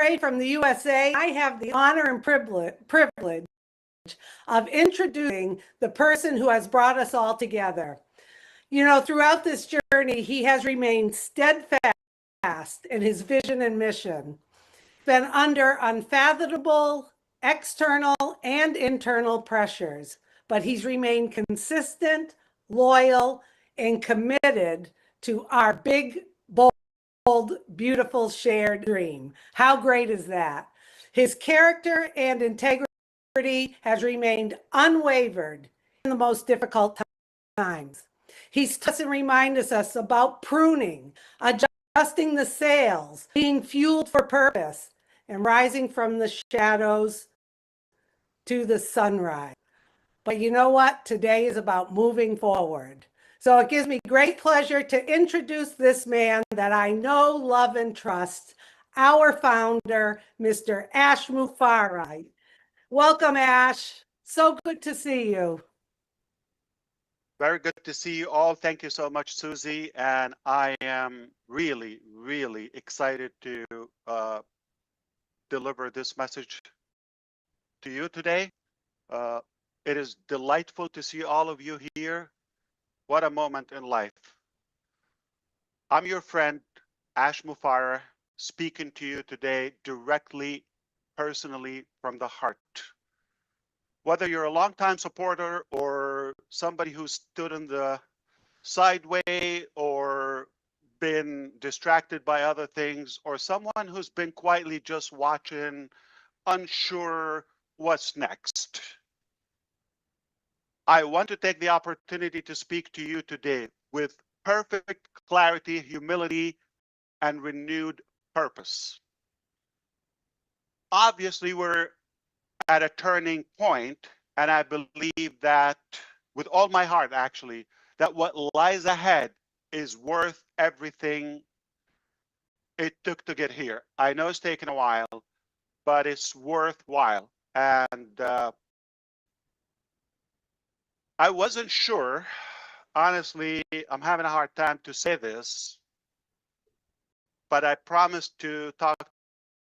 Mufareh from the USA. I have the honor and privilege of introducing the person who has brought us all together. You know, throughout this journey, he has remained steadfast in his vision and mission, been under unfathomable external and internal pressures, but he's remained consistent, loyal, and committed to our big, bold, beautiful shared dream. How great is that? His character and integrity has remained unwavered in the most difficult times. He's taught us and reminded us about pruning, adjusting the sails, being fueled for purpose, and rising from the shadows to the sunrise. But you know what? Today is about moving forward. So it gives me great pleasure to introduce this man that I know, love, and trust, our founder, Mr. Ash Mufareh. Welcome, Ash. So good to see you. Very good to see you all. Thank you so much, Susie. And I am really, really excited to deliver this message to you today. It is delightful to see all of you here. What a moment in life. I'm your friend, Ash Mufareh, speaking to you today directly, personally from the heart. Whether you're a longtime supporter or somebody who stood in the sideway or been distracted by other things, or someone who's been quietly just watching, unsure what's next, I want to take the opportunity to speak to you today with perfect clarity, humility, and renewed purpose. Obviously, we're at a turning point, and I believe that with all my heart, actually, that what lies ahead is worth everything it took to get here. I know it's taken a while, but it's worthwhile. And I wasn't sure, honestly, I'm having a hard time to say this, but I promised to talk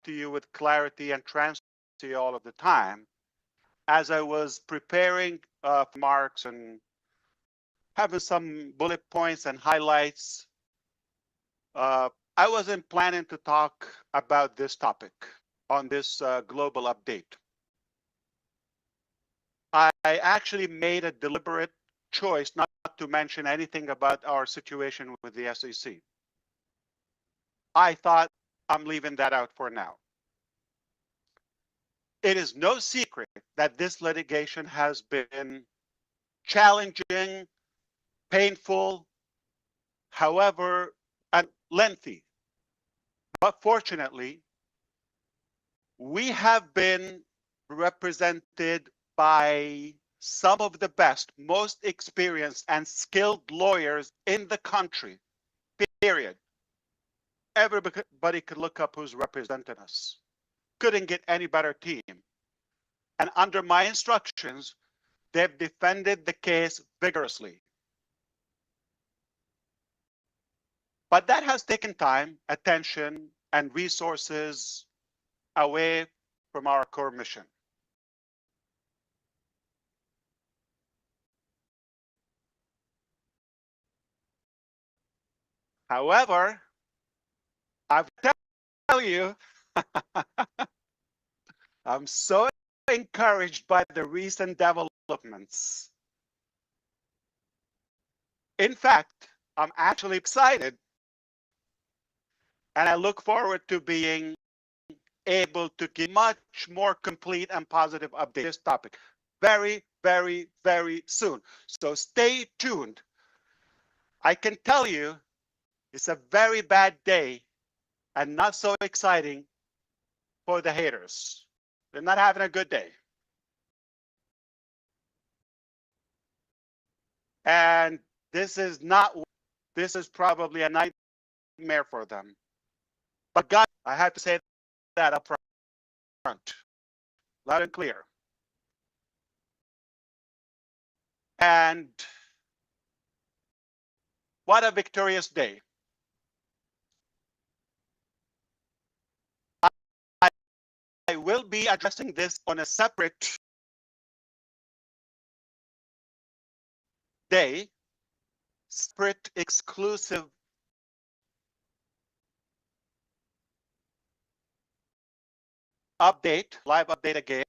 to you with clarity and transparency all of the time. As I was preparing remarks and having some bullet points and highlights, I wasn't planning to talk about this topic on this global update. I actually made a deliberate choice not to mention anything about our situation with the SEC. I thought I'm leaving that out for now. It is no secret that this litigation has been challenging, painful, however, and lengthy. But fortunately, we have been represented by some of the best, most experienced and skilled lawyers in the country, period. Everybody could look up who's representing us. Couldn't get any better team. And under my instructions, they've defended the case vigorously. But that has taken time, attention, and resources away from our core mission. However, I tell you, I'm so encouraged by the recent developments. In fact, I'm actually excited, and I look forward to being able to give much more complete and positive update on this topic very, very, very soon. So stay tuned. I can tell you it's a very bad day and not so exciting for the haters. They're not having a good day. And this is probably a nightmare for them. But God, I have to say that up front, loud and clear. And what a victorious day. be addressing this on a separate day, separate exclusive update, live update again,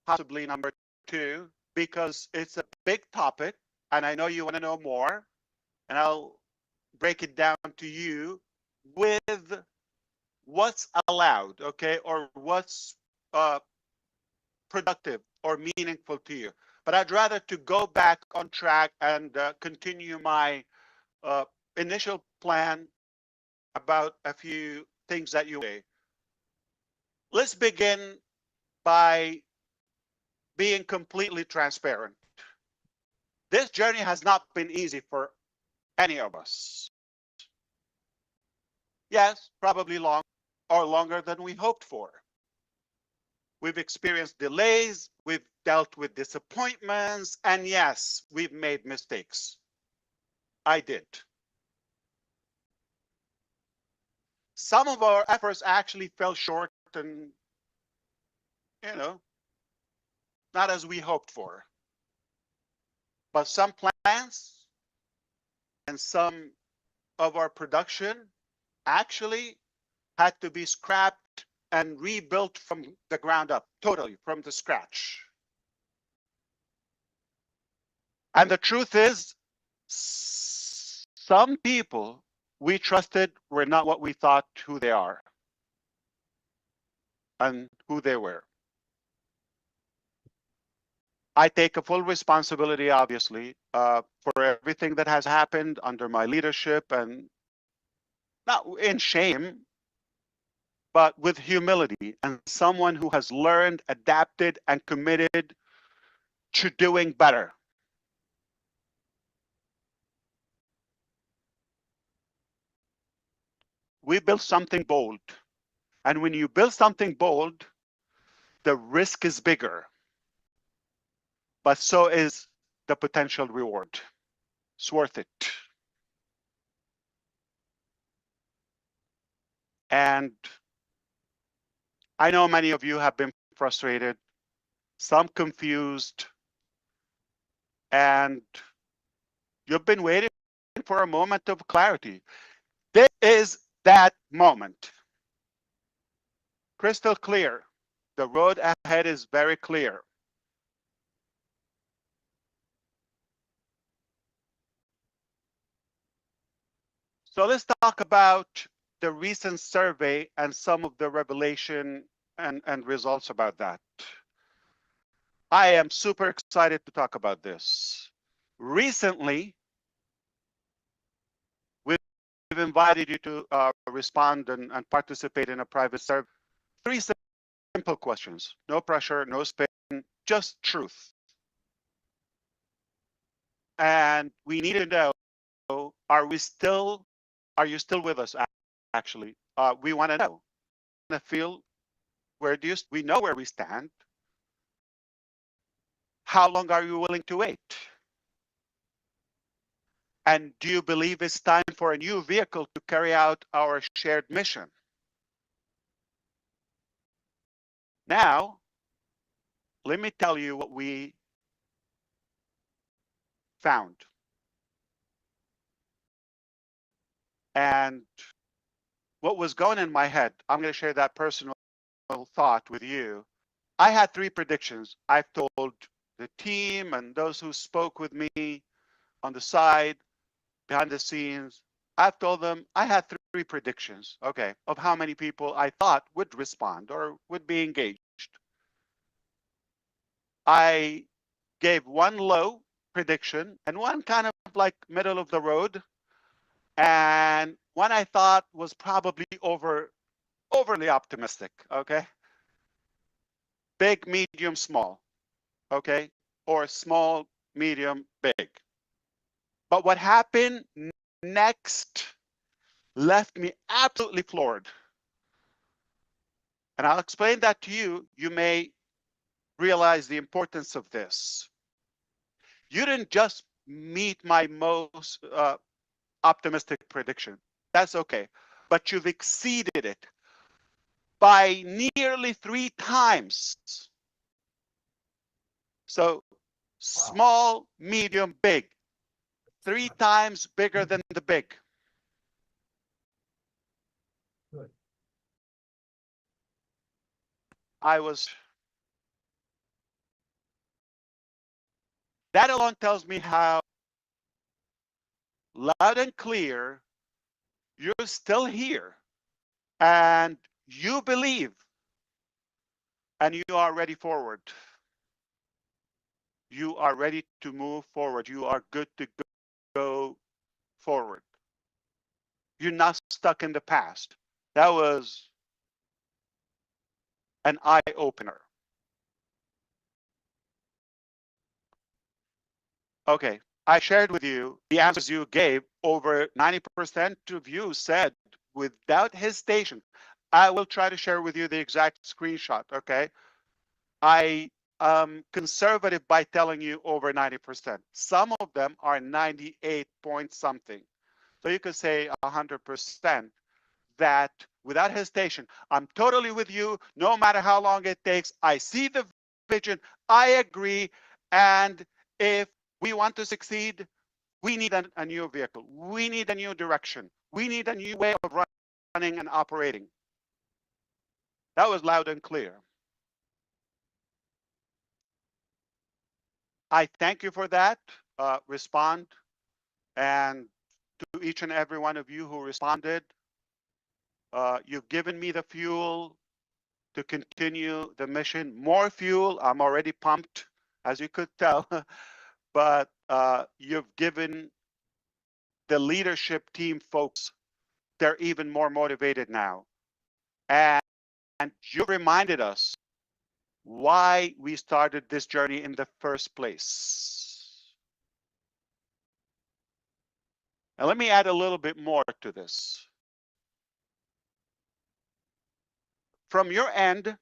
possibly number 2, because it's a big topic and I know you want to know more, and I'll break it down to you with what's allowed, okay, or what's productive or meaningful to you. But I'd rather to go back on track and continue my initial plan about a few things that you say. Let's begin by being completely transparent. This journey has not been easy for any of us. Yes, probably long or longer than we hoped for. We've experienced delays, we've dealt with disappointments, and yes, we've made mistakes. I did. Some of our efforts actually fell short and, not as we hoped for. But some plans and some of our production actually had to be scrapped and rebuilt from the ground up, totally from the scratch. And the truth is, some people we trusted were not what we thought who they are and who they were. I take a full responsibility, obviously, for everything that has happened under my leadership, and not in shame, but with humility, and someone who has learned, adapted, and committed to doing better. We built something bold. And when you build something bold, the risk is bigger, but so is the potential reward. It's worth it. And I know many of you have been frustrated, some confused, and you've been waiting for a moment of clarity. This is that moment. Crystal clear. The road ahead is very clear. So let's talk about the recent survey and some of the revelation and results about that. I am super excited to talk about this. Recently, we've invited you to respond and participate in a private survey. 3 simple questions. No pressure, no spin, just truth. And we need to know, are you still with us, actually? We want to know. We feel, we know where we stand. How long are you willing to wait? And do you believe it's time for a new vehicle to carry out our shared mission? Now, let me tell you what we found. And what was going in my head, I'm going to share that personal thought with you. I had 3 predictions. I've told the team and those who spoke with me on the side, behind the scenes, I've told them I had 3 predictions, okay, of how many people I thought would respond or would be engaged. I gave one low prediction and one kind of like middle of the road, and one I thought was probably overly optimistic, okay? Big, medium, small, okay? Or small, medium, big. But what happened next left me absolutely floored. And I'll explain that to you. You may realize the importance of this. You didn't just meet my most optimistic prediction. That's okay. But you've exceeded it. by nearly 3 times. So small, medium, big. 3 times bigger than the big. That alone tells me how loud and clear you're still here and you believe and you are ready forward. You are ready to move forward. You are good to go forward. You're not stuck in the past. That was an eye-opener. Okay, I shared with you the answers you gave. Over 90% of you said without hesitation. I will try to share with you the exact screenshot, okay? I am conservative by telling you over 90%. Some of them are 98 point something. So you could say 100% that without hesitation, I'm totally with you, no matter how long it takes. I see the vision, I agree, and if we want to succeed, we need a new vehicle. We need a new direction. We need a new way of running and operating. That was loud and clear. I thank you for that. Respond. And to each and every one of you who responded, you've given me the fuel to continue the mission. More fuel. I'm already pumped, as you could tell. But you've given the leadership team folks, they're even more motivated now. And you reminded us why we started this journey in the first place. And let me add a little bit more to this. From your end,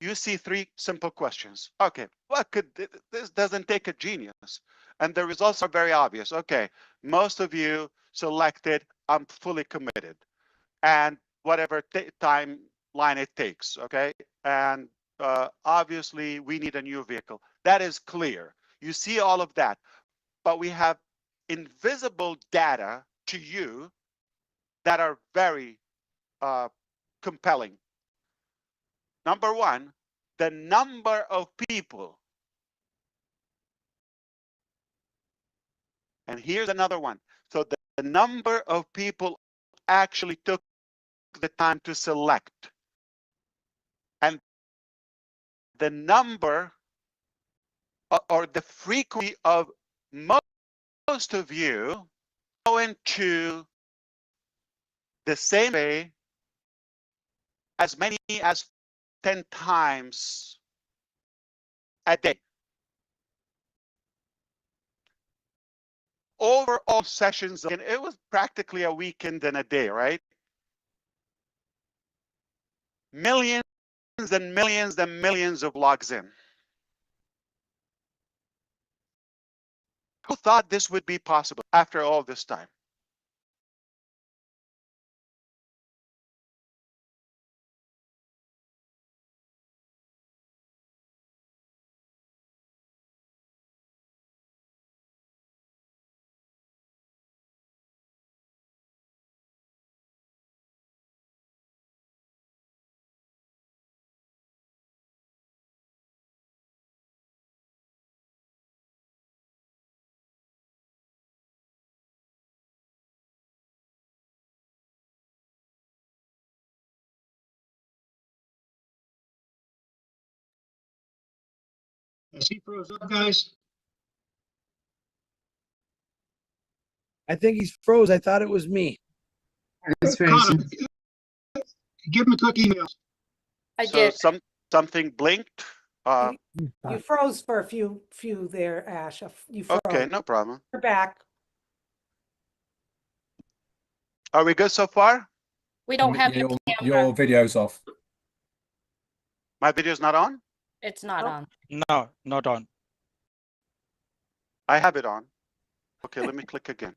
you see 3 simple questions. Okay, what could this doesn't take a genius? And the results are very obvious. Okay, most of you selected, I'm fully committed. And whatever timeline it takes, okay? And obviously, we need a new vehicle. That is clear. You see all of that. But we have invisible data to you that are very compelling. Number one, the number of people. And here's another one. So the number of people actually took the time to select. And the number or the frequency of most of you go into the same way as many as 10 times a day. Overall sessions, and it was practically a weekend and a day, right? Millions and millions and millions of logs in. Who thought this would be possible after all this time? Is he froze up, guys? I think he's froze. I thought it was me. Caught him. Give him a quick email. I So did. something blinked. You froze for a few there, Ash. You froze. Okay, no problem. You're back. Are we good so far? We don't have your, the camera. your video's off. My video's not on? It's not Nope. on. No, not on. I have it on. Okay, let me click again.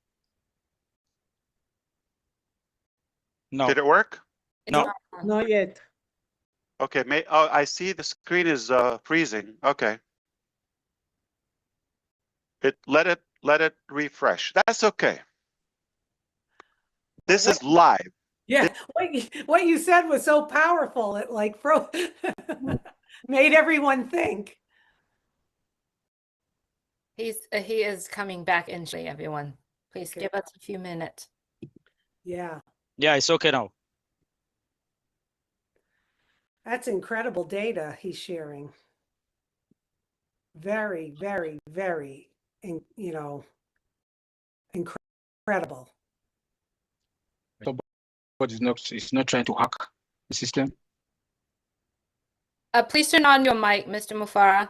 No. Did it work? It's No. not on. Not yet. Okay, oh, I see the screen is freezing. Okay. Let it refresh. That's okay. This is live. Yeah, what you said was so powerful. It like made everyone think. He is coming back in, everyone. Please Okay. give us a few minutes. Yeah, Yeah, it's okay now. that's incredible data he's sharing. Very, very, very, incredible. But it's not trying to hack the system. Please turn on your mic, Mr. Mufareh.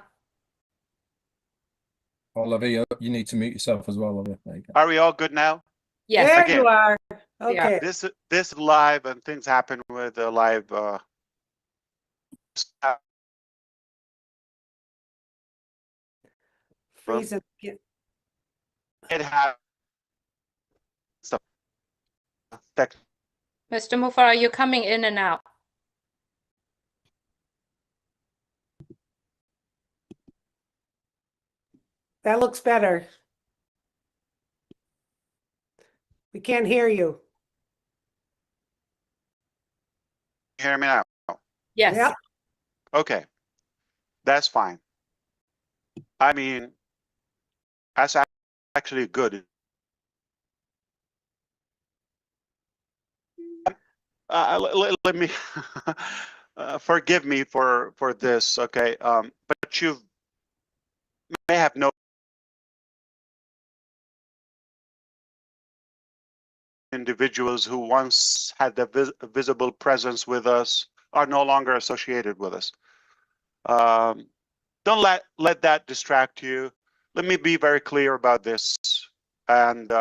Olivia, you need to mute yourself as well, Olivia. There you go. Are we all good now? Yes. There again, you are. we are. Okay. This live and things happen with the live Freezing. it has some tech. Mr. Mufareh, you're coming in and out. That looks better. We can't hear you. Hear me now? Yes. Yep. Okay, that's fine. I mean, that's actually good. Let me forgive me for this, okay? But you may have no individuals who once had the visible presence with us are no longer associated with us. Don't let that distract you. Let me be very clear about this. And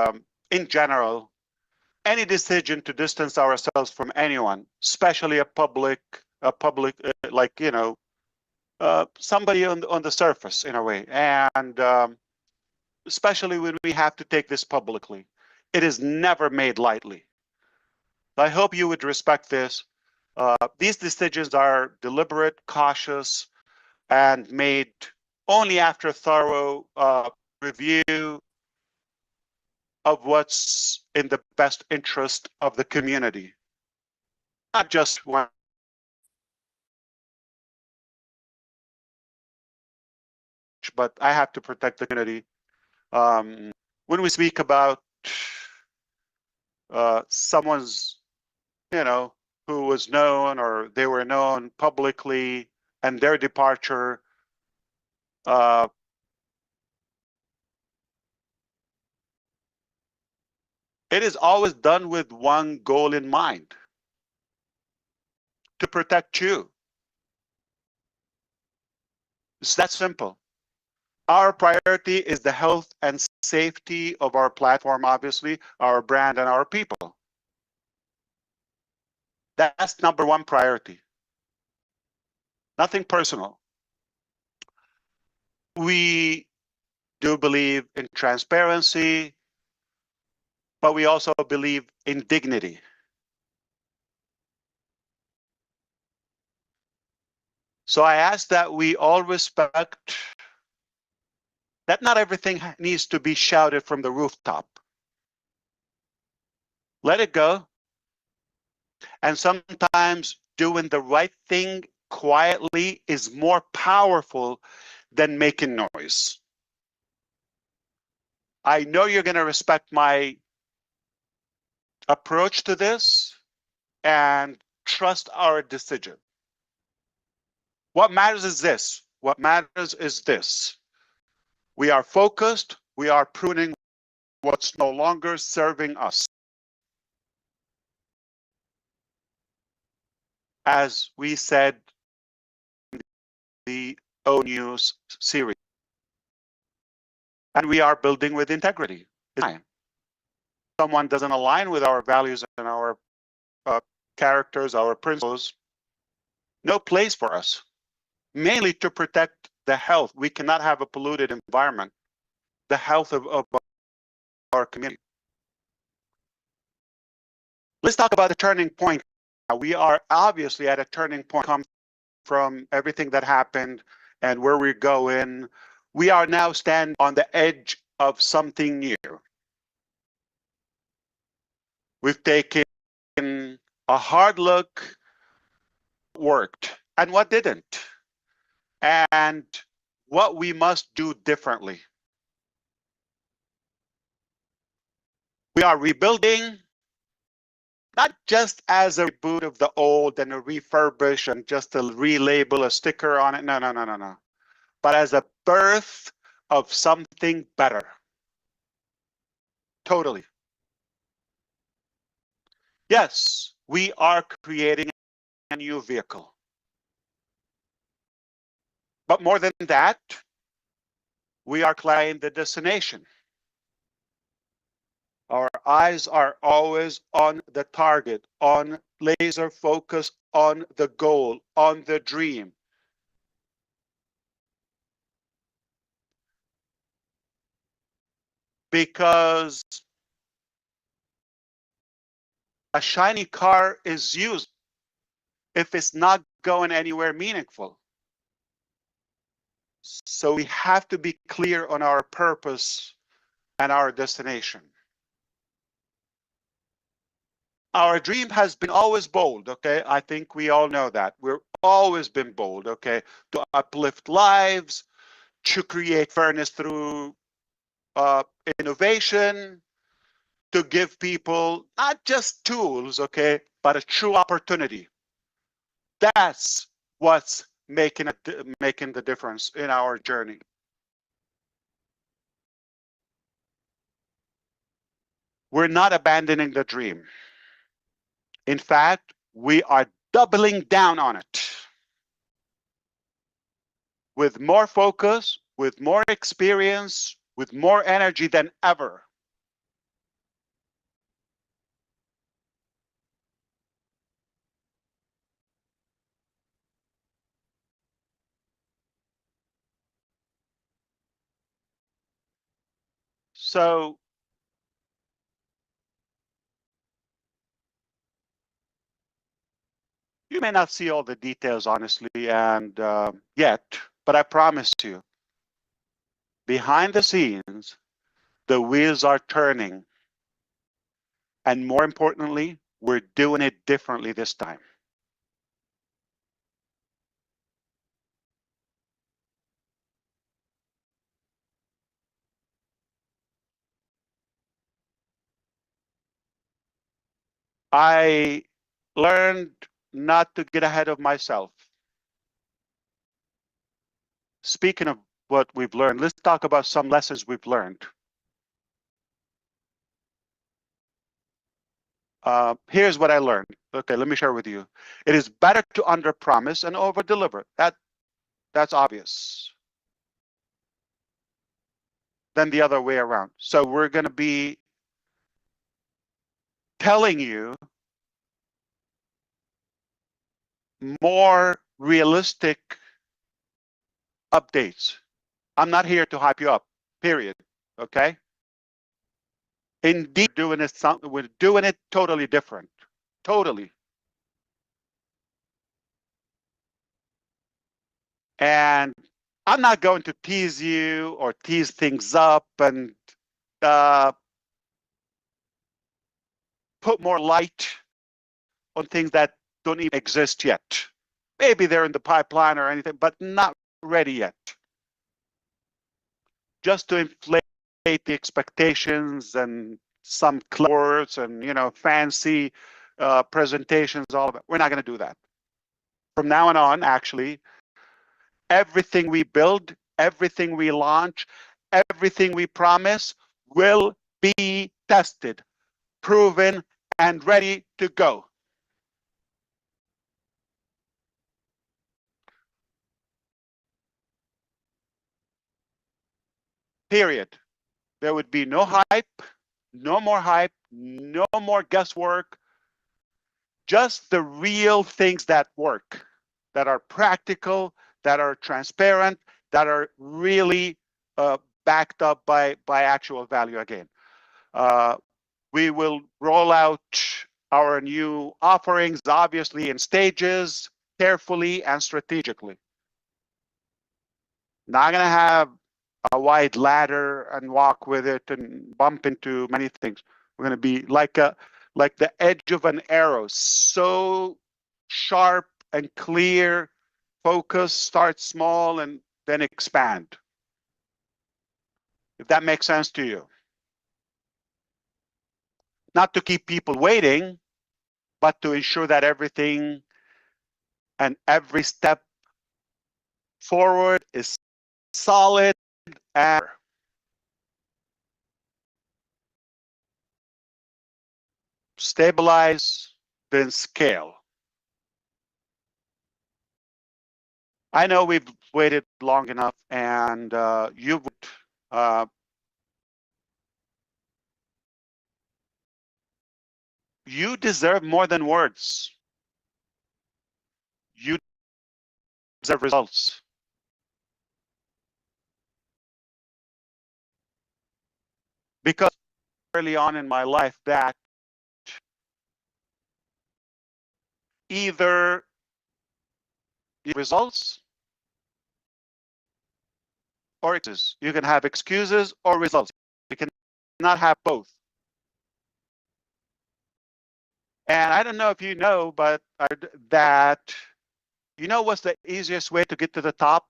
in general, any decision to distance ourselves from anyone, especially a public like somebody on the surface in a way, and especially when we have to take this publicly, it is never made lightly. I hope you would respect this. These decisions are deliberate, cautious, and made only after thorough review of what's in the best interest of the community, not just one. But I have to protect the community. When we speak about someone's, who was known or they were known publicly and their departure, it is always done with one goal in mind: to protect you. It's that simple. Our priority is the health and safety of our platform, obviously, our brand and our people. That's #1 priority. Nothing personal. We do believe in transparency, but we also believe in dignity. So I ask that we all respect that not everything needs to be shouted from the rooftop. Let it go. And sometimes doing the right thing quietly is more powerful than making noise. I know you're going to respect my approach to this and trust our decision. What matters is this. What matters is this. We are focused. We are pruning what's no longer serving us. As we said in the O News series. And we are building with integrity. Someone doesn't align with our values and our characters, our principles, no place for us. Mainly to protect the health. We cannot have a polluted environment. The health of our community. Let's talk about the turning point. We are obviously at a turning point. from everything that happened and where we're going. We are now standing on the edge of something new. We've taken a hard look, worked, and what didn't, and what we must do differently. We are rebuilding, not just as a reboot of the old and a refurbish and just to relabel a sticker on it. No, no, no, no, no. But as a birth of something better. Totally. Yes, we are creating a new vehicle. But more than that, we are clarifying the destination. Our eyes are always on the target, on laser focus, on the goal, on the dream. Because a shiny car is used if it's not going anywhere meaningful. So we have to be clear on our purpose and our destination. Our dream has been always bold, okay? I think we all know that. We've always been bold, okay? To uplift lives, to create fairness through innovation, to give people not just tools, okay, but a true opportunity. That's what's making the difference in our journey. We're not abandoning the dream. In fact, we are doubling down on it. With more focus, with more experience, with more energy than ever. So you may not see all the details, honestly, and yet, but I promise you, behind the scenes, the wheels are turning. And more importantly, we're doing it differently this time. I learned not to get ahead of myself. Speaking of what we've learned, let's talk about some lessons we've learned. Here's what I learned. Okay, let me share with you. It is better to underpromise and overdeliver. That's obvious. Than the other way around. So we're going to be telling you more realistic updates. I'm not here to hype you up, period. Okay? Indeed, we're doing it totally different. Totally. And I'm not going to tease you or tease things up and put more light on things that don't even exist yet. Maybe they're in the pipeline or anything, but not ready yet. Just to inflate the expectations and some words and fancy presentations, all of it. We're not going to do that. From now on, actually, everything we build, everything we launch, everything we promise will be tested, proven, and ready to go. Period. There would be no hype, no more hype, no more guesswork, just the real things that work, that are practical, that are transparent, that are really backed up by actual value again. We will roll out our new offerings, obviously, in stages. carefully and strategically. Not going to have a wide ladder and walk with it and bump into many things. We're going to be like the edge of an arrow, so sharp and clear. Focus, start small and then expand. If that makes sense to you. Not to keep people waiting, but to ensure that everything and every step forward is solid and stabilize, then scale. I know we've waited long enough, and you deserve more than words. You deserve results. Because early on in my life that either results or excuses. You can have excuses or results. You cannot have both. And I don't know if you know, but that you know what's the easiest way to get to the top?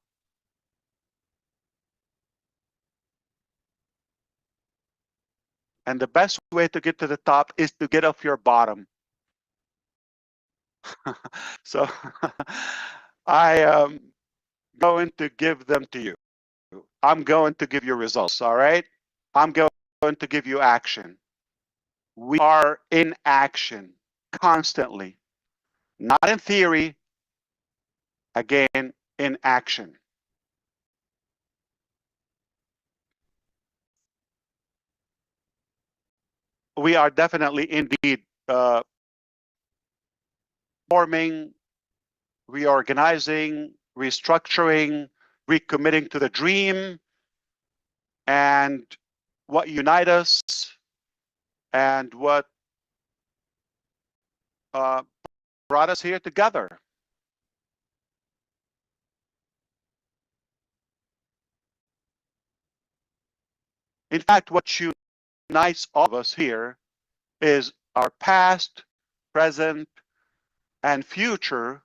And the best way to get to the top is to get off your bottom. So I am going to give them to you. I'm going to give you results, all right? I'm going to give you action. We are in action constantly, not in theory, again, in action. We are definitely indeed forming, reorganizing, restructuring, recommitting to the dream and what unites us and what brought us here together. In fact, what unites all of us here is our past, present, and future.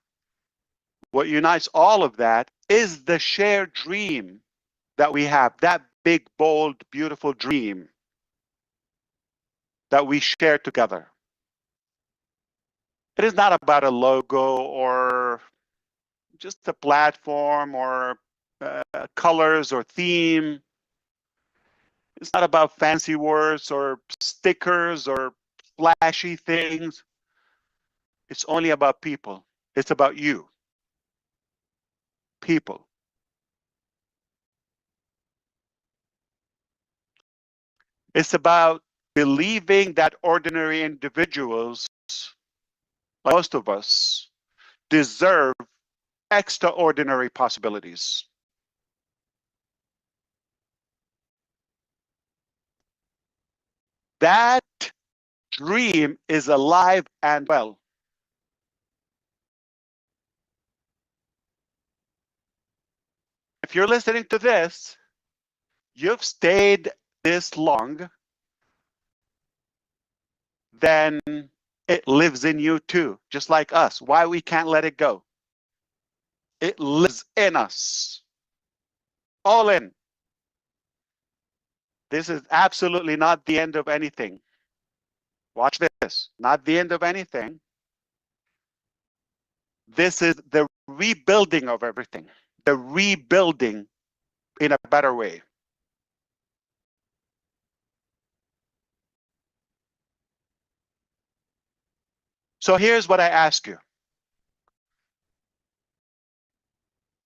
What unites all of that is the shared dream that we have, that big, bold, beautiful dream that we share together. It is not about a logo or just a platform or colors or theme. It's not about fancy words or stickers or flashy things. It's only about people. It's about you. People. It's about believing that ordinary individuals, like most of us, deserve extraordinary possibilities. That dream is alive and well. If you're listening to this, you've stayed this long, then it lives in you too, just like us. Why we can't let it go? It lives in us. All in. This is absolutely not the end of anything. Watch this. Not the end of anything. This is the rebuilding of everything. The rebuilding in a better way. So here's what I ask you.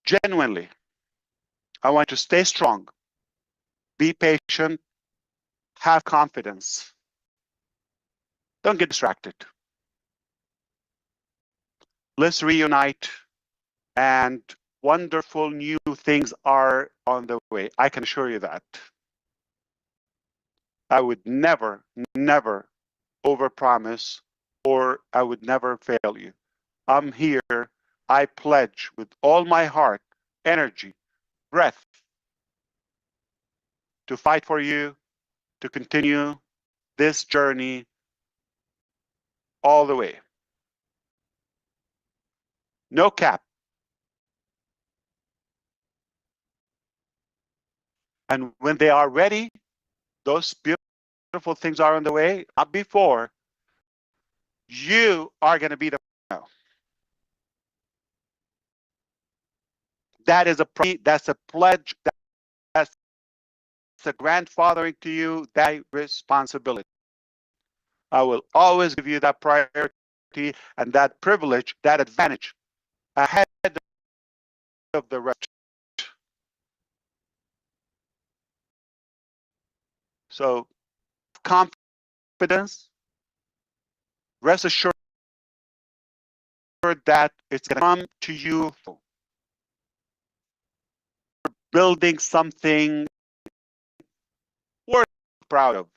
Genuinely, I want you to stay strong, be patient, have confidence. Don't get distracted. Let's reunite, and wonderful new things are on the way. I can assure you that. I would never, never overpromise, or I would never fail you. I'm here I pledge with all my heart, energy, breath to fight for you, to continue this journey all the way. No cap. And when they are ready, those beautiful things are on the way, not before. You are going to be the no. That's a pledge. That's a grandfathering to you, that responsibility. I will always give you that priority and that privilege, that advantage ahead of the rest. So confidence, rest assured that it's going to come to you. Building something worth proud of,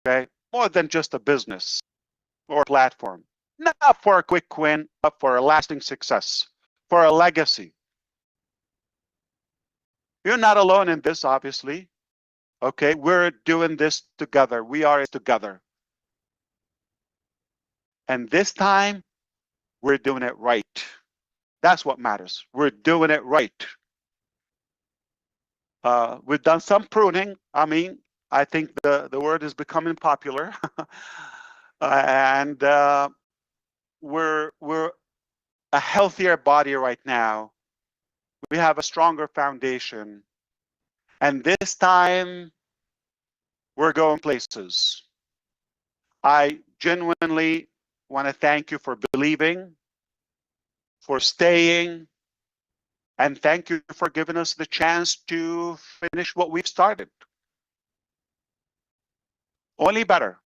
okay? More than just a business or a platform. Not for a quick win, but for a lasting success, for a legacy. You're not alone in this, obviously. Okay, we're doing this together. We are together. And this time, we're doing it right. That's what matters. We're doing it right. We've done some pruning. I mean, I think the word is becoming popular. And we're a healthier body right now. We have a stronger foundation. And this time, we're going places. I genuinely want to thank you for believing, for staying, and thank you for giving us the chance to finish what we've started. Only better.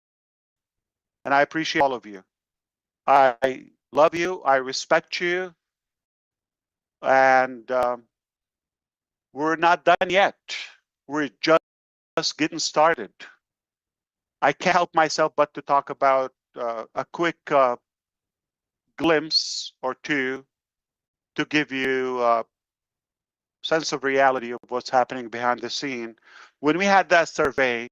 And I appreciate all of you. I love you. I respect you. And we're not done yet. We're just getting started. I can't help myself but to talk about a quick glimpse or two to give you a sense of reality of what's happening behind the scene. When we had that survey,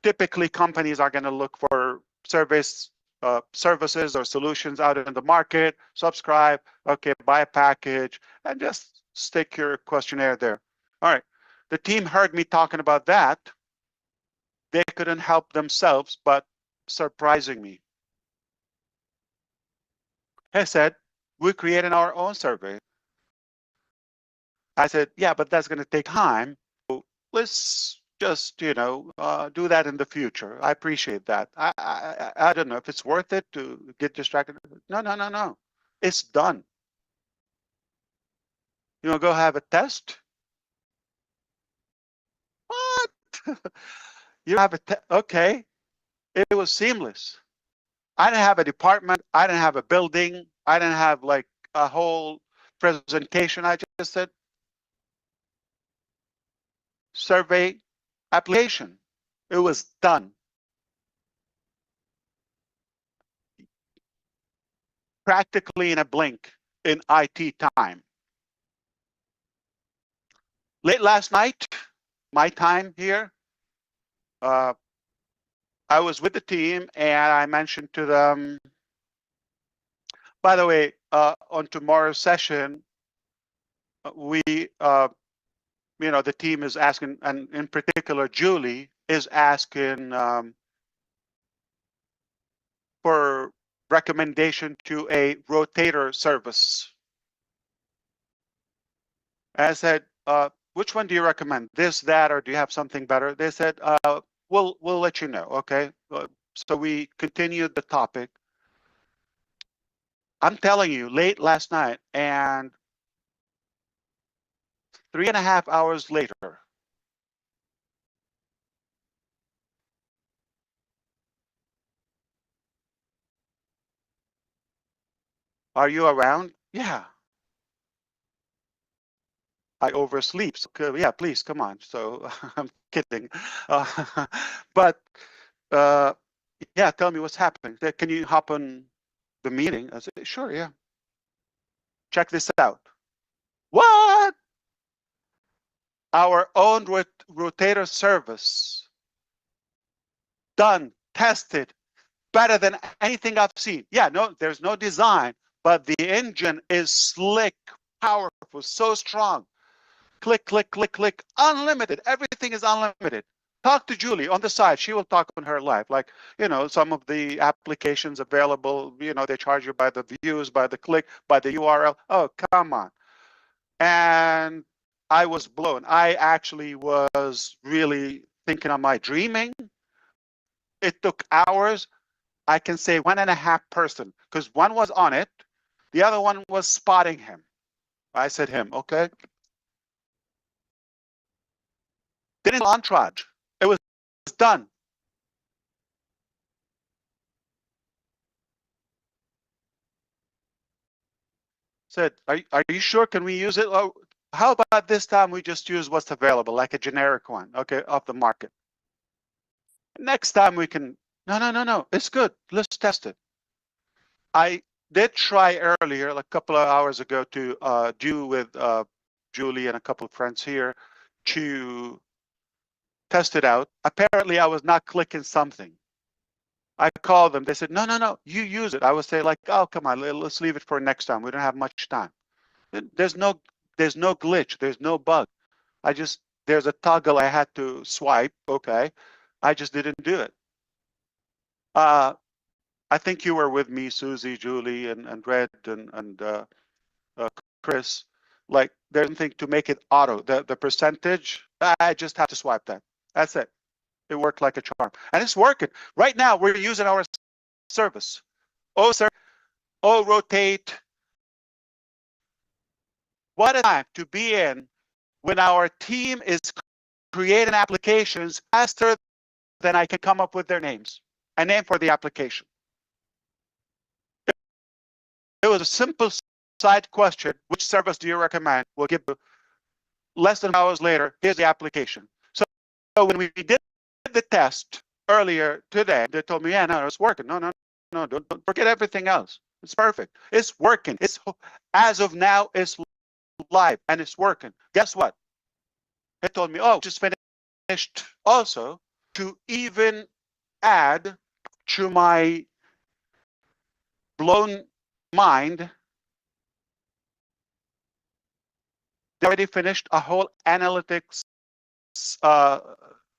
typically companies are going to look for services or solutions out in the market, subscribe, okay, buy a package, and just stick your questionnaire there. All right, the team heard me talking about that. They couldn't help themselves but surprising me. He said, we're creating our own survey. I said, yeah, but that's going to take time. So let's just, do that in the future. I appreciate that. I don't know if it's worth it to get distracted. No. It's done. You want to go have a test? What? You have a test? Okay. It was seamless. I didn't have a department. I didn't have a building. I didn't have like a whole presentation. I just said, survey application. It was done. Practically in a blink in IT time. Late last night, my time here, I was with the team and I mentioned to them, by the way, on tomorrow's session, we, the team is asking, and in particular, Julie is asking for recommendation to a rotator service. I said, which one do you recommend? This, that, or do you have something better? They said, we'll let you know. Okay. So we continued the topic. I'm telling you, late last night and 3.5 hours later, are you around? Yeah. I oversleep. So, yeah, please come on. So I'm kidding. But yeah, tell me what's happening. Can you hop on the meeting. I said, sure, yeah. Check this out. What? Our own rotator service, done, tested, better than anything I've seen. Yeah, no, there's no design, but the engine is slick, powerful, so strong. Click, click, click, click, unlimited. Everything is unlimited. Talk to Julie on the side. She will talk on her live. Like, you know, some of the applications available, you know, they charge you by the views, by the click, by the URL. Oh, come on. And I was blown. I actually was really thinking, am I dreaming? It took hours. I can say 1.5 person, because one was on it. The other one was spotting him. I said him, okay. Didn't entourage. It was done. Said, are you sure? Can we use it? Oh, how about this time we just use what's available, like a generic one, okay, off the market. Next time we can, no, it's good. Let's test it. I did try earlier, like a couple of hours ago, to do with Julie and a couple of friends here to test it out. Apparently, I was not clicking something. I called them. They said, no, you use it. I would say, like, oh, come on, let's leave it for next time. We don't have much time. There's no glitch. There's no bug. There's a toggle I had to swipe. Okay. I just didn't do it. I think you were with me, Susie, Julie, and Red, and Chris. Like, there's something to make it auto. The percentage, I just have to swipe that. That's it. It worked like a charm. And it's working. Right now, we're using our service. Oh, sir. Oh, rotate. What a time to be in when our team is creating applications faster than I can come up with their names. A name for the application. It was a simple side question. Which service do you recommend? We'll give you less than hours later. Here's the application. So when we did the test earlier today, they told me, yeah, no, it's working. No, don't forget everything else. It's perfect. It's working. It's, as of now, it's live and it's working. Guess what? They told me, oh, just finished also to even add to my blown mind. They already finished a whole analytics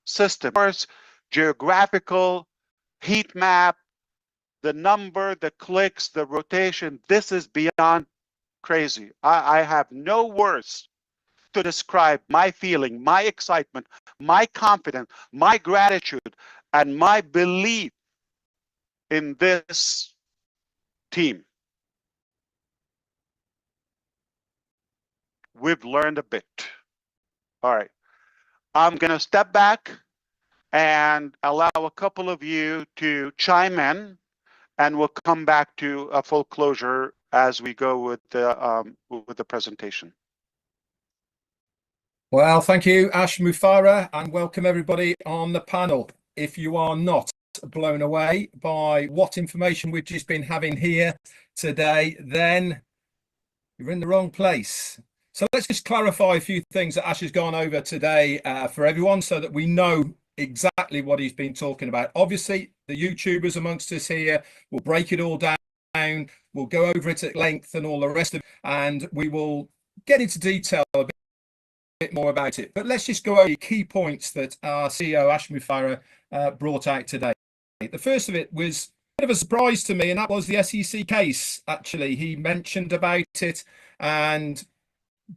system. First, geographical, heat map, the number, the clicks, the rotation. This is beyond crazy. I have no words to describe my feeling, my excitement, my confidence, my gratitude, and my belief in this team. We've learned a bit. All right. I'm going to step back and allow a couple of you to chime in, and we'll come back to a full closure as we go with the presentation. Well, thank you, Ash, Mufareh, and welcome everybody on the panel. If you are not blown away by what information we've just been having here today, then you're in the wrong place. So let's just clarify a few things that Ash has gone over today for everyone so that we know exactly what he's been talking about. Obviously, the YouTubers amongst us here will break it all down. We'll go over it at length and all the rest of it, and we will get into detail a bit more about it. But let's just go over the key points that our CEO, Ash Mufareh, brought out today. The first of it was a bit of a surprise to me, and that was the SEC case. Actually, he mentioned about it and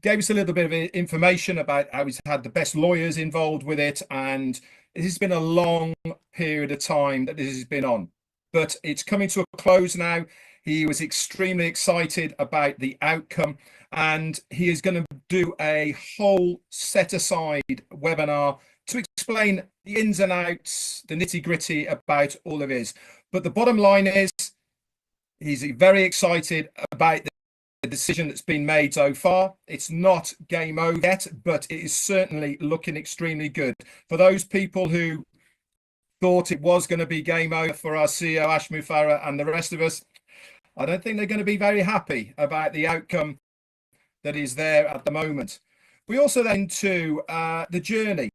gave us a little bit of information about how he's had the best lawyers involved with it, and it has been a long period of time that this has been on, but it's coming to a close now. He was extremely excited about the outcome, and he is going to do a whole set aside webinar to explain the ins and outs, the nitty gritty about all of this. But the bottom line is he's very excited about the decision that's been made so far. It's not game over yet, but it is certainly looking extremely good. For those people who thought it was going to be game over for our CEO, Ash Mufareh, and the rest of us, I don't think they're going to be very happy about the outcome that is there at the moment. We also then to the journey,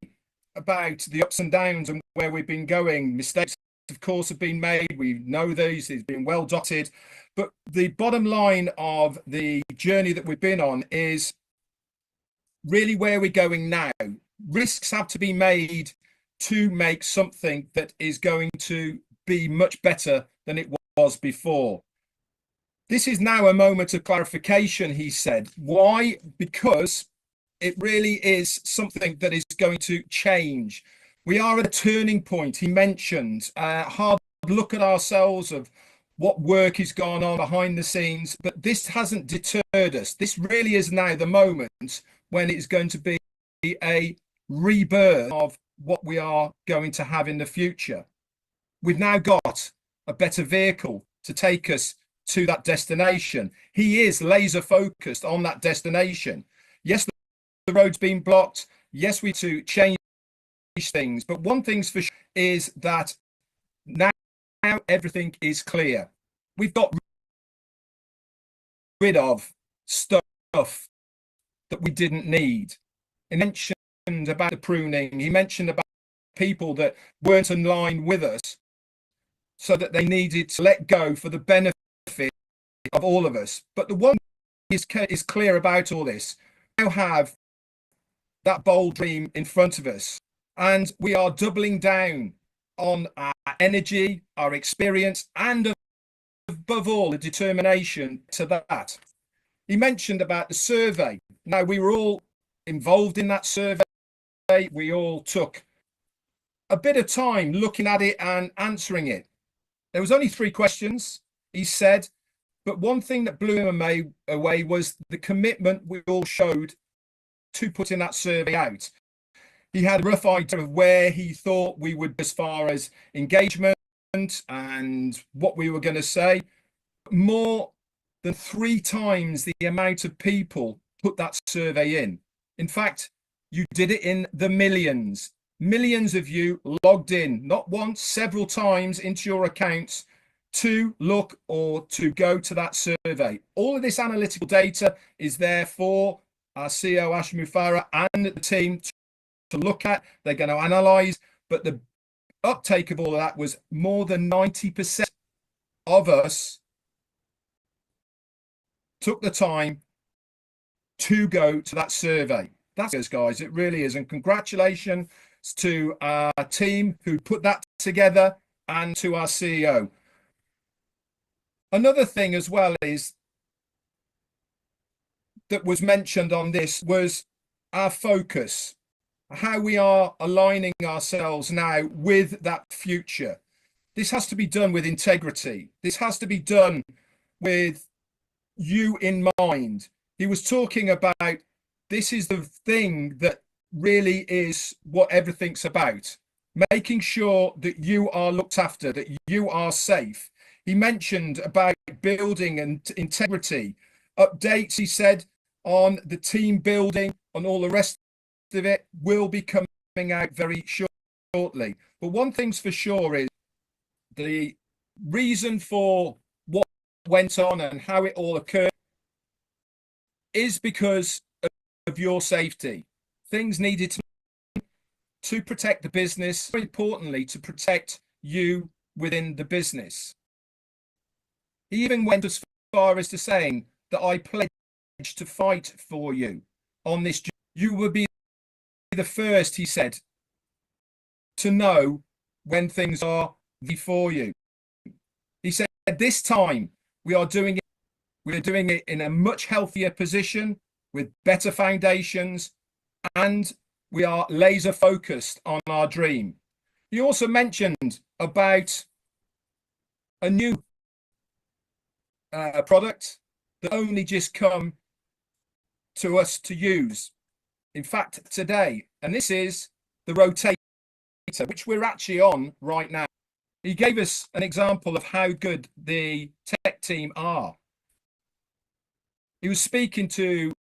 about the ups and downs and where we've been going. Mistakes, of course, have been made. We know these, it's been well dotted. But the bottom line of the journey that we've been on is really where we're going now. Risks have to be made to make something that is going to be much better than it was before. This is now a moment of clarification, he said. Why? Because it really is something that is going to change. We are at a turning point. He mentioned a hard look at ourselves of what work has gone on behind the scenes, but this hasn't deterred us. This really is now the moment when it's going to be a rebirth of what we are going to have in the future. We've now got a better vehicle to take us to that destination. He is laser focused on that destination. Yes, the road's been blocked. Yes, we need to change things. But one thing's for sure is that now everything is clear. We've got rid of stuff that we didn't need. He mentioned about the pruning. He mentioned about people that weren't in line with us, so that they needed to let go for the benefit of all of us. But the one thing is clear about all this. We now have that bold dream in front of us, and we are doubling down on our energy, our experience, and above all, the determination to that. He mentioned about the survey. Now, we were all involved in that survey. We all took a bit of time looking at it and answering it. There was only 3 questions, he said, but one thing that blew him away was the commitment we all showed to putting that survey out. He had a rough idea of where he thought we would as far as engagement and what we were going to say. More than 3 times the amount of people put that survey in. In fact, you did it in the millions. Millions of you logged in, not once, several times into your accounts to look or to go to that survey. All of this analytical data is there for our CEO, Ash Mufareh, and the team to look at. They're going to analyze, but the uptake of all of that was more than 90% of us took the time to go to that survey. That's it, guys. It really is. And congratulations to our team who put that together and to our CEO. Another thing as well is that was mentioned on this was our focus, how we are aligning ourselves now with that future. This has to be done with integrity. This has to be done with you in mind. He was talking about this is the thing that really is what everything's about, making sure that you are looked after, that you are safe. He mentioned about building and integrity, updates, he said, on the team building and all the rest of it will be coming out very shortly. But one thing's for sure is the reason for what went on and how it all occurred is because of your safety. Things needed to protect the business, more importantly, to protect you within the business. He even went as far as to saying that I pledge to fight for you on this. You will be the first, he said, to know when things are before you. He said, this time we're doing it in a much healthier position with better foundations, and we are laser focused on our dream. He also mentioned about a new product that only just come to us to use. In fact, today, and this is the rotator, which we're actually on right now. He gave us an example of how good the tech team are. He was speaking to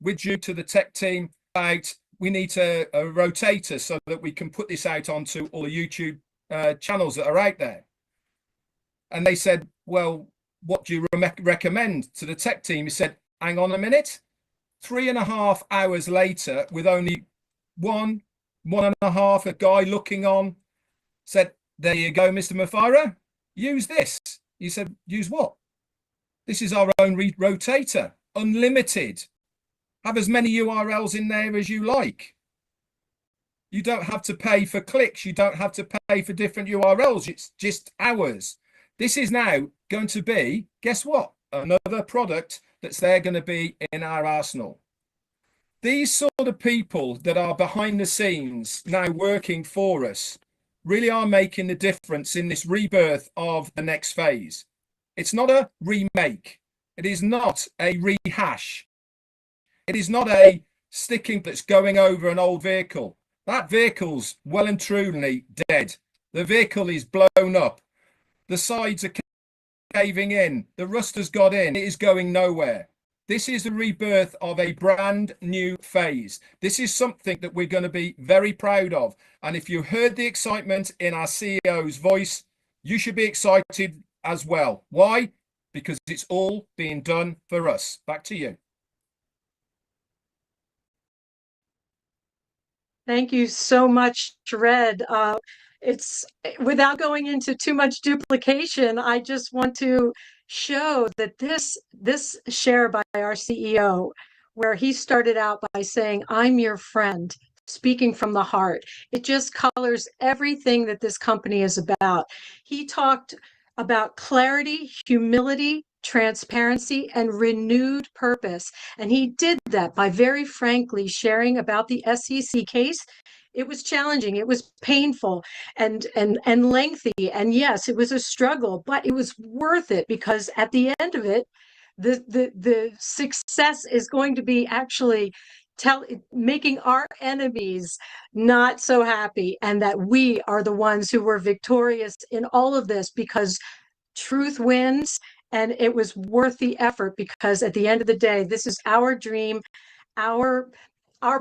the tech team about we need a rotator so that we can put this out onto all the YouTube channels that are out there. And they said, well, what do you recommend to the tech team? He said, hang on a minute. 3.5 hours later, with only one and a half, a guy looking on, said, there you go, Mr. Mufareh, use this. He said, use what? This is our own rotator, unlimited. Have as many URLs in there as you like. You don't have to pay for clicks. You don't have to pay for different URLs. It's just ours. This is now going to be, guess what? Another product that's there going to be in our arsenal. These sort of people that are behind the scenes now working for us really are making the difference in this rebirth of the next phase. It's not a remake. It is not a rehash. It is not a sticking that's going over an old vehicle. That vehicle's well and truly dead. The vehicle is blown up. The sides are caving in. The rust has got in. It is going nowhere. This is the rebirth of a brand new phase. This is something that we're going to be very proud of. And if you heard the excitement in our CEO's voice, you should be excited as well. Why? Because it's all being done for us. Back to you. Thank you so much, Red. It's without going into too much duplication, I just want to show that this share by our CEO, where he started out by saying, I'm your friend, speaking from the heart. It just colors everything that this company is about. He talked about clarity, humility, transparency, and renewed purpose. And he did that by very frankly sharing about the SEC case. It was challenging, it was painful and lengthy. And yes, it was a struggle, but it was worth it, because at the end of it, the success is going to be actually making our enemies not so happy, and that we are the ones who were victorious in all of this, because truth wins. And it was worth the effort, because at the end of the day, this is our dream, our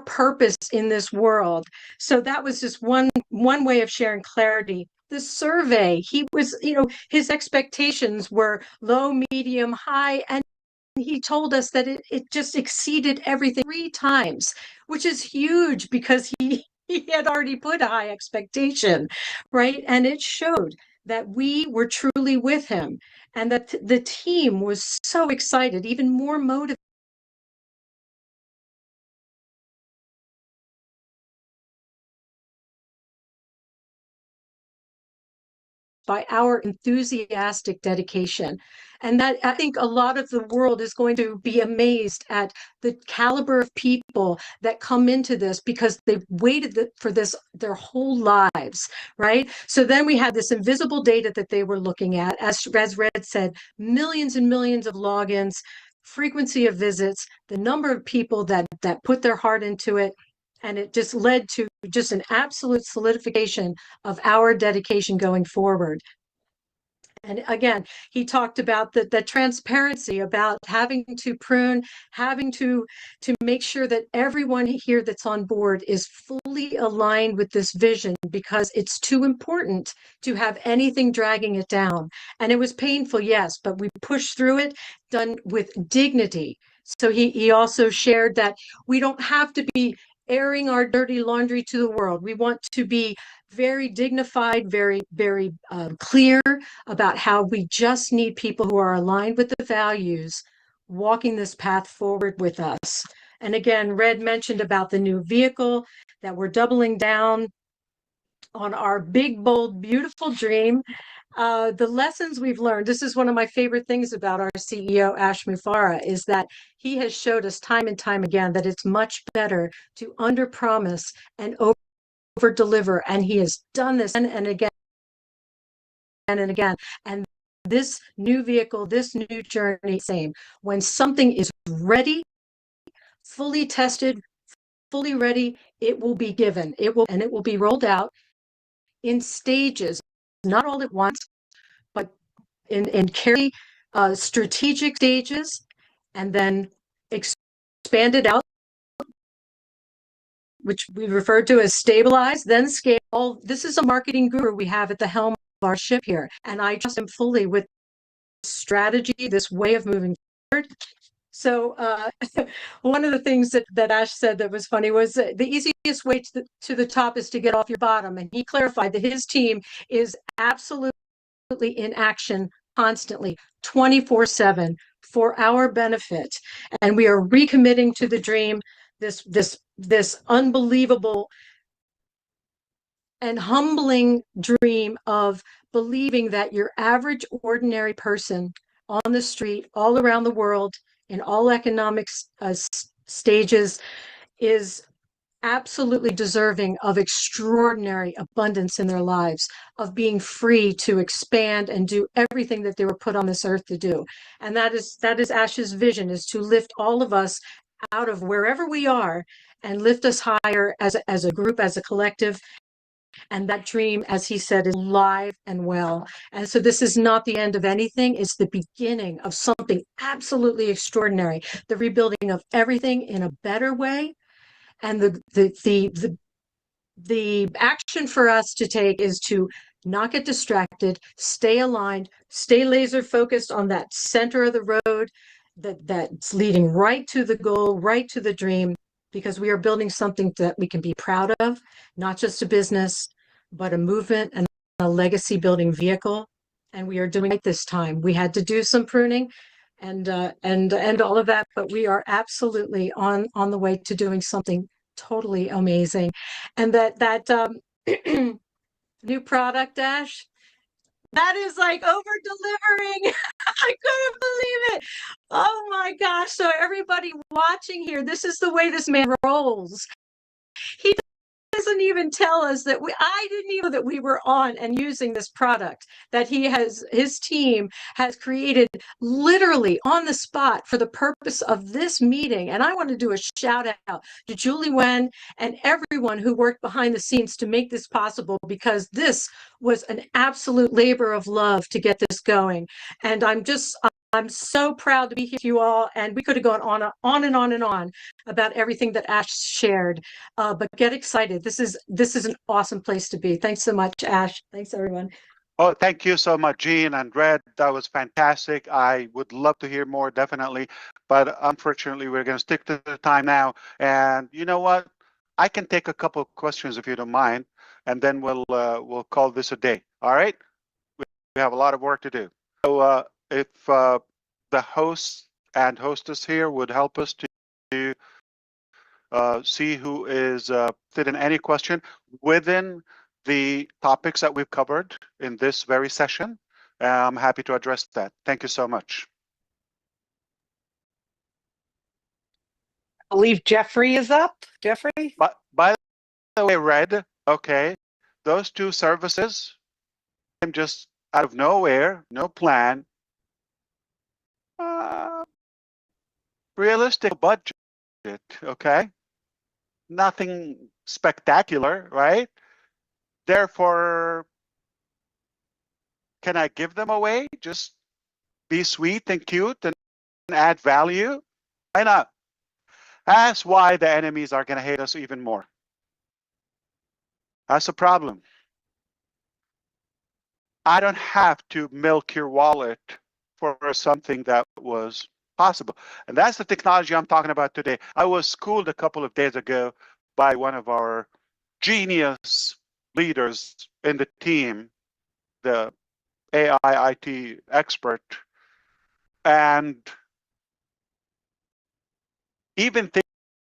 purpose in this world. So that was just one way of sharing clarity. The survey, he was, his expectations were low, medium, high, and he told us that it just exceeded everything 3 times, which is huge, because he had already put a high expectation, right? And it showed that we were truly with him, and that the team was so excited, even more motivated by our enthusiastic dedication. And that, I think, a lot of the world is going to be amazed at the caliber of people that come into this, because they've waited for this their whole lives, right? So then we had this invisible data that they were looking at, as Red said, millions and millions of logins, frequency of visits, the number of people that put their heart into it. And it just led to just an absolute solidification of our dedication going forward. And again, he talked about the transparency, about having to prune, having to make sure that everyone here that's on board is fully aligned with this vision, because it's too important to have anything dragging it down. And it was painful, yes, but we pushed through it, done with dignity. So he also shared that we don't have to be airing our dirty laundry to the world. We want to be very dignified, very, very clear about how we just need people who are aligned with the values, walking this path forward with us. And again, Red mentioned about the new vehicle, that we're doubling down on our big, bold, beautiful dream. The lessons we've learned, this is one of my favorite things about our CEO, Ash Mufareh, is that he has showed us time and time again that it's much better to under-promise and over-deliver. And he has done this and again and again. And this new vehicle, this new journey, same. When something is ready, fully tested, fully ready, it will be given. It will be rolled out in stages, not all at once, but in carefully strategic stages, and then expanded out, which we refer to as stabilize, then scale. This is a marketing guru we have at the helm of our ship here, and I trust him fully with strategy, this way of moving forward. So one of the things that Ash said that was funny was the easiest way to the top is to get off your bottom. And he clarified that his team is absolutely in action constantly, 24/7 for our benefit. And we are recommitting to the dream, this unbelievable and humbling dream of believing that your average ordinary person on the street all around the world in all economic stages is absolutely deserving of extraordinary abundance in their lives, of being free to expand and do everything that they were put on this earth to do. And that is Ash's vision, is to lift all of us out of wherever we are and lift us higher as a group, as a collective. And that dream, as he said, is alive and well. And so this is not the end of anything. It's the beginning of something absolutely extraordinary, the rebuilding of everything in a better way. And the action for us to take is to not get distracted, stay aligned, stay laser focused on that center of the road that's leading right to the goal, right to the dream, because we are building something that we can be proud of, not just a business, but a movement and a legacy building vehicle. And we are doing it this time. We had to do some pruning and all of that, but we are absolutely on the way to doing something totally amazing. And that new product, Ash, that is like over delivering. I couldn't believe it. Oh my gosh. So everybody watching here, this is the way this man rolls. He doesn't even tell us that I didn't even know that we were on and using this product that his team has created literally on the spot for the purpose of this meeting. And I want to do a shout out to Julie Wen and everyone who worked behind the scenes to make this possible, because this was an absolute labor of love to get this going. And I'm so proud to be here with you all, and we could have gone on and on and on about everything that Ash shared. But get excited. This is an awesome place to be. Thanks so much, Ash. Thanks, everyone. Oh, thank you so much, Jean and Red. That was fantastic. I would love to hear more, definitely. But unfortunately, we're going to stick to the time now. And you know what? I can take a couple of questions if you don't mind, and then we'll call this a day. All right? We have a lot of work to do. So if the host and hostess here would help us to see who is fit in any question within the topics that we've covered in this very session, I'm happy to address that. Thank you so much. I believe Jeffrey is up. Jeffrey? But by the way, Red, okay, those two services came just out of nowhere, no plan. Realistic budget, okay? Nothing spectacular, right? Therefore, can I give them away? Just be sweet and cute and add value? Why not? That's why the enemies are going to hate us even more. That's a problem. I don't have to milk your wallet for something that was possible. And that's the technology I'm talking about today. I was schooled a couple of days ago by one of our genius leaders in the team, the AI IT expert. And even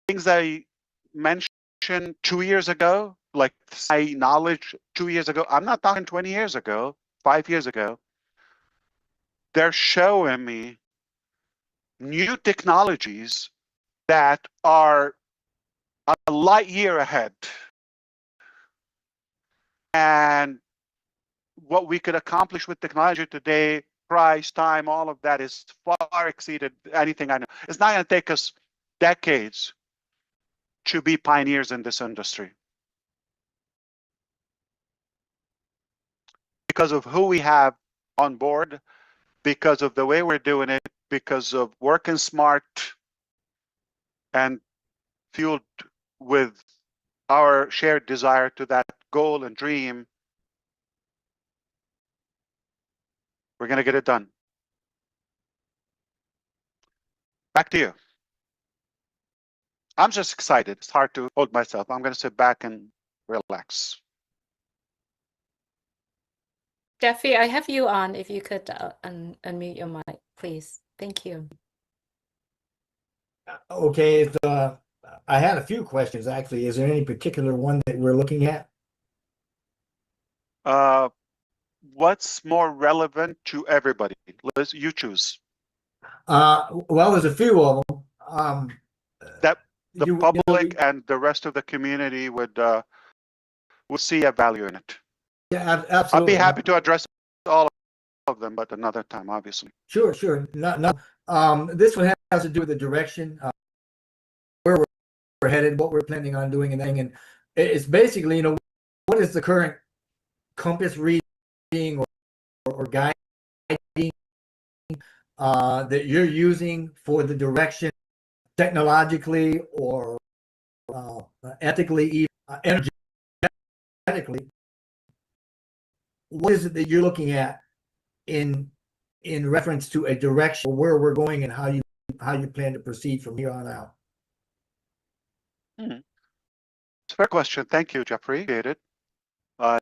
things I mentioned 2 years ago, like my knowledge 2 years ago, I'm not talking 20 years ago, 5 years ago, they're showing me new technologies that are a light year ahead. And what we could accomplish with technology today, price, time, all of that is far exceeded anything I know. It's not going to take us decades to be pioneers in this industry. Because of who we have on board, because of the way we're doing it, because of working smart and fueled with our shared desire to that goal and dream, we're going to get it done. Back to you. I'm just excited. It's hard to hold myself. I'm going to sit back and relax. Jeffrey, I have you on. If you could unmute your mic, please. Thank you. Okay, I had a few questions actually. Is there any particular one that we're looking at? What's more relevant to everybody? Liz, you choose. Well, there's a few of them. That the you know, public and the rest of the community would see a value in it. yeah, I'd absolutely. be happy to address all of them, but another time, obviously. Sure, sure. No. This one has to do with the direction, where we're headed, what we're planning on doing, and it's basically, you know, what is the current compass reading or guiding that you're using for the direction, technologically or ethically, energetically. What is it that you're looking at in reference to a direction, where we're going, and how you plan to proceed from here on out? It's a fair question. Thank you, Jeffrey. Appreciate it. I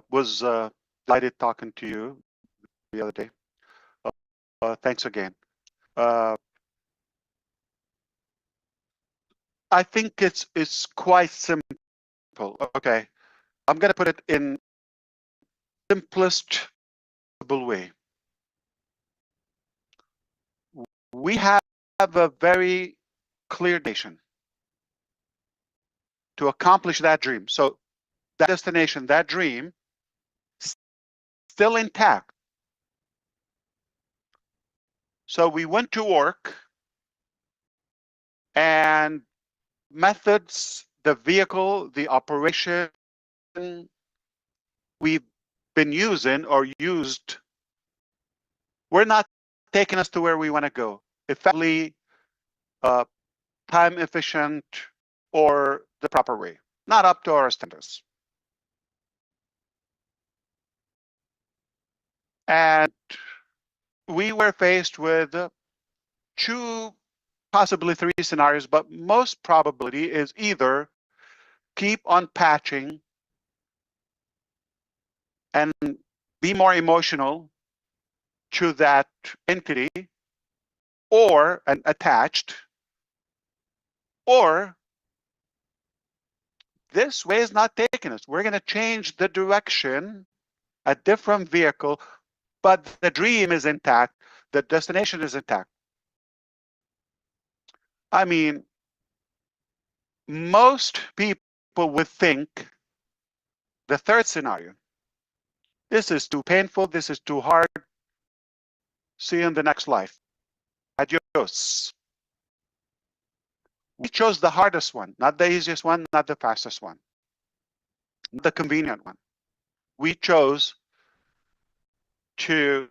was delighted talking to you the other day. Thanks again. I think it's quite simple. Okay, I'm gonna put it in simplest possible way. We have a very clear nation to accomplish that dream. So that destination, that dream, still intact. So we went to work, and methods, the vehicle, the operation we've been using or used, we're not taking us to where we want to go. Effectively, time efficient, or the proper way. Not up to our standards. And we were faced with 2, possibly 3 scenarios, but most probability is either keep on patching and be more emotional to that entity or attached, or this way is not taking us. We're going to change the direction, a different vehicle, but the dream is intact, the destination is intact. I mean, most people would think the third scenario. This is too painful, this is too hard. See you in the next life. Adios. We chose the hardest one, not the easiest one, not the fastest one, not the convenient one. We chose to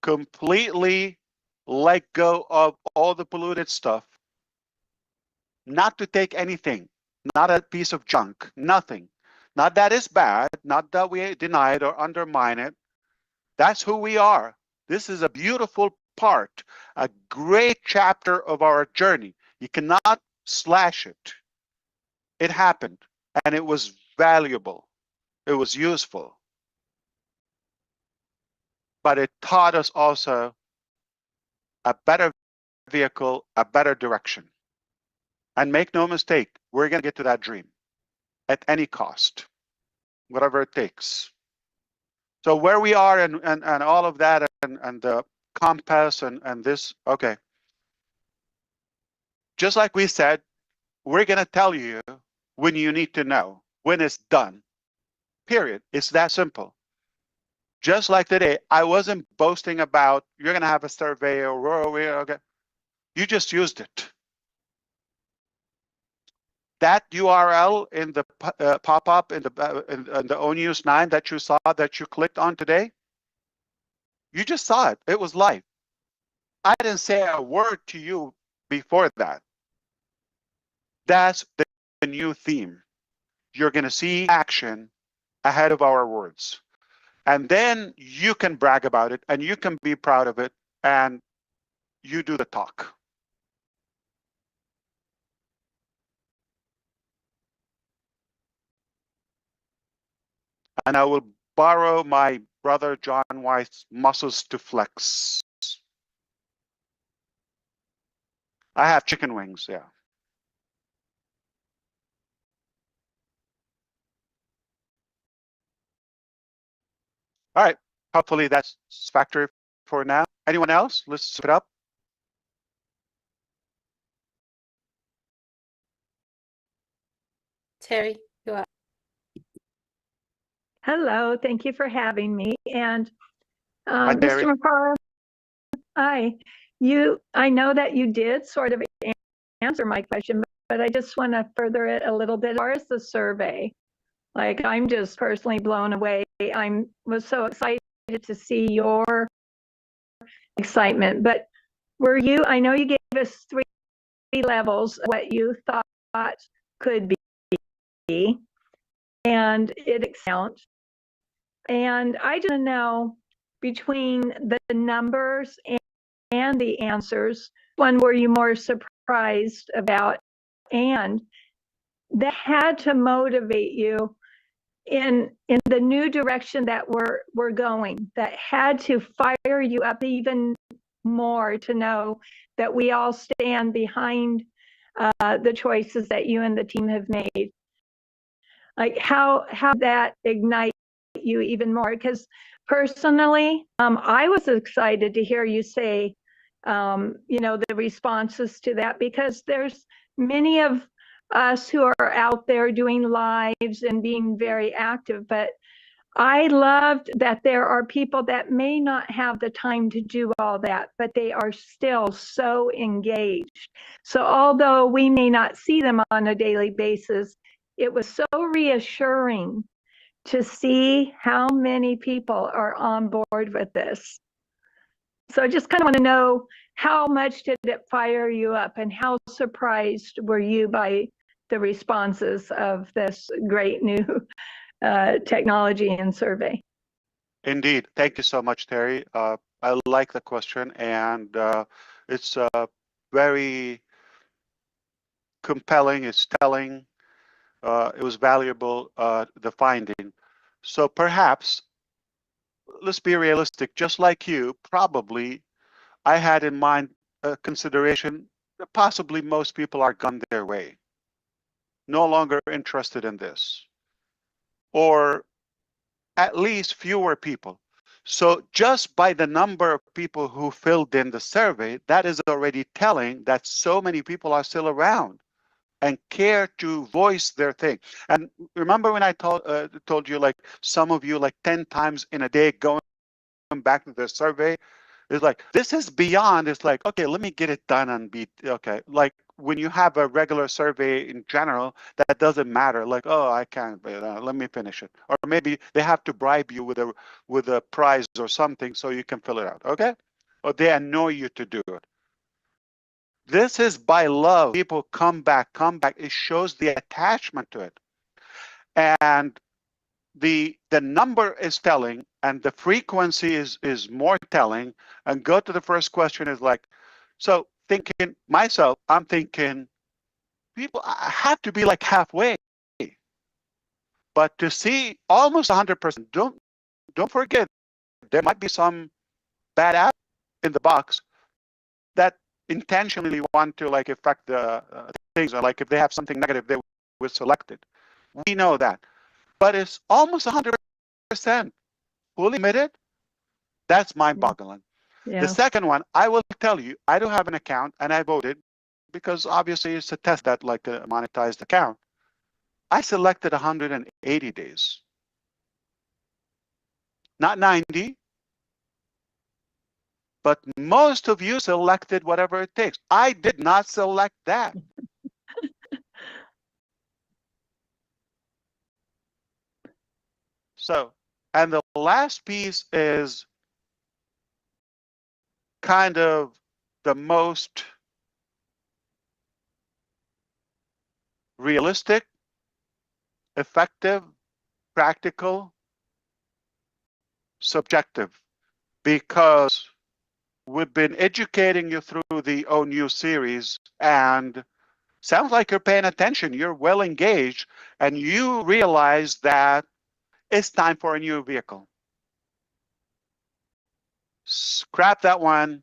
completely let go of all the polluted stuff, not to take anything, not a piece of junk, nothing. Not that it's bad, not that we deny it or undermine it. That's who we are. This is a beautiful part, a great chapter of our journey. You cannot slash it. It happened, and it was valuable. It was useful. But it taught us also a better vehicle, a better direction. And make no mistake, we're going to get to that dream at any cost, whatever it takes. So where we are and all of that and the compass and this, okay. Just like we said, we're going to tell you when you need to know, when it's done, period. It's that simple. Just like today, I wasn't boasting about you're going to have a survey or okay. You just used it. That URL in the pop-up in the ONews 9 that you saw, that you clicked on today, you just saw it. It was live. I didn't say a word to you before that. That's the new theme. You're going to see action ahead of our words. And then you can brag about it and you can be proud of it. And you do the talk. And I will borrow my brother John White's muscles to flex. I have chicken wings, yeah. All right, hopefully that's satisfactory for now. Anyone else? Let's sip it up. Terry, you are. Hello, thank you for having me. And Hi, Terry. Mr. Mufareh, hi. I know that you did sort of answer my question, but I just want to further it a little bit. As far as the survey, like I'm just personally blown away. Was so excited to see your excitement. But I know you gave us 3 levels of what you thought could be, and it counts. And I just want to know, between the numbers and the answers, one were you more surprised about, and that had to motivate you in the new direction that we're going, that had to fire you up even more to know that we all stand behind the choices that you and the team have made. Like how that ignite you even more? Because personally, I was excited to hear you say, the responses to that, because there's many of us who are out there doing lives and being very active, but I loved that there are people that may not have the time to do all that, but they are still so engaged. So although we may not see them on a daily basis, it was so reassuring to see how many people are on board with this. So I just kind of want to know, how much did it fire you up, and how surprised were you by the responses of this great new technology and survey? Indeed. Thank you so much, Terry. I like the question, and it's very compelling. It's telling. It was valuable, the finding. So perhaps, let's be realistic. Just like you, probably I had in mind a consideration that possibly most people are gone their way, no longer interested in this, or at least fewer people. So just by the number of people who filled in the survey, that is already telling that so many people are still around and care to voice their thing. And remember when I told you, like, some of you, like 10 times in a day going back to the survey, it's like, this is beyond. It's like, okay, let me get it done and be okay. Like when you have a regular survey in general, that doesn't matter. Like, oh, I can't, let me finish it. Or maybe they have to bribe you with a prize or something so you can fill it out, okay? Or they annoy you to do it. This is by love. People come back. It shows the attachment to it. And the number is telling, and the frequency is more telling. And go to the first question is like, so thinking myself, I'm thinking people have to be like halfway. But to see almost 100%, don't forget, there might be some bad apple in the box that intentionally want to like affect the things, or like if they have something negative, they will select it. We know that, but it's almost 100% fully admitted. That's mind-boggling. Yeah. The second one, I will tell you, I don't have an account, and I voted because obviously it's a test that like a monetized account. I selected 180 days, not 90. But most of you selected whatever it takes. I did not select that. So, and the last piece is kind of the most realistic, effective, practical, subjective, because we've been educating you through the ONU series, and sounds like you're paying attention. You're well engaged, and you realize that it's time for a new vehicle. Scrap that one.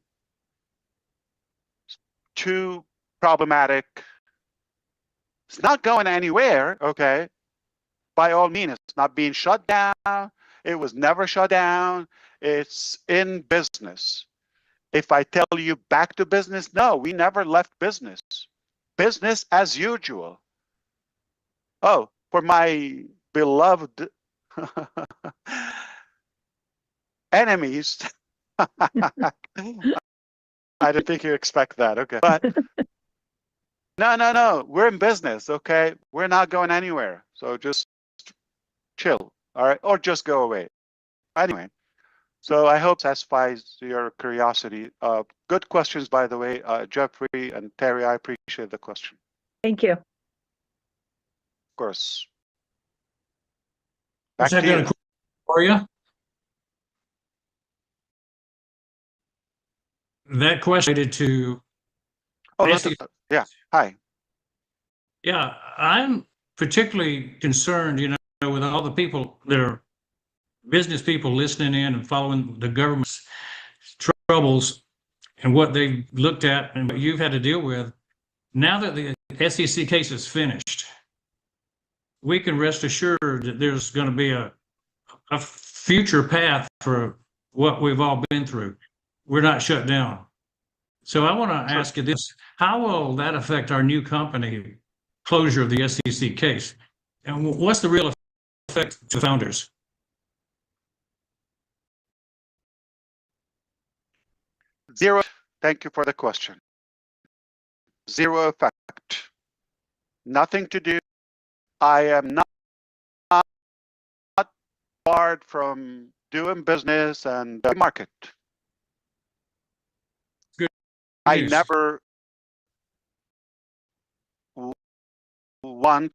Too problematic. It's not going anywhere, okay? By all means, it's not being shut down. It was never shut down. It's in business. If I tell you back to business, no, we never left business. Business as usual. Oh, for my beloved enemies. I didn't think you expect that. Okay. But no. We're in business, okay? We're not going anywhere. So just chill, all right? Or just go away. Anyway, so I hope satisfies your curiosity. Good questions, by the way, Jeffrey and Terry. I appreciate the question. Thank you. Of course. Back I've to got a you. question for you. That question related to Oh, SEC. yeah. Hi. Yeah, I'm particularly concerned, with all the people that are business people listening in and following the government's troubles and what they've looked at and what you've had to deal with. Now that the SEC case is finished, we can rest assured that there's going to be a future path for what we've all been through. We're not shut down. So I want to ask you this: how will that affect our new company closure of the SEC case? And what's the real effect to founders? Zero. Thank you for the question. Zero effect. Nothing to do. I am not barred from doing business and market. Good I news. never want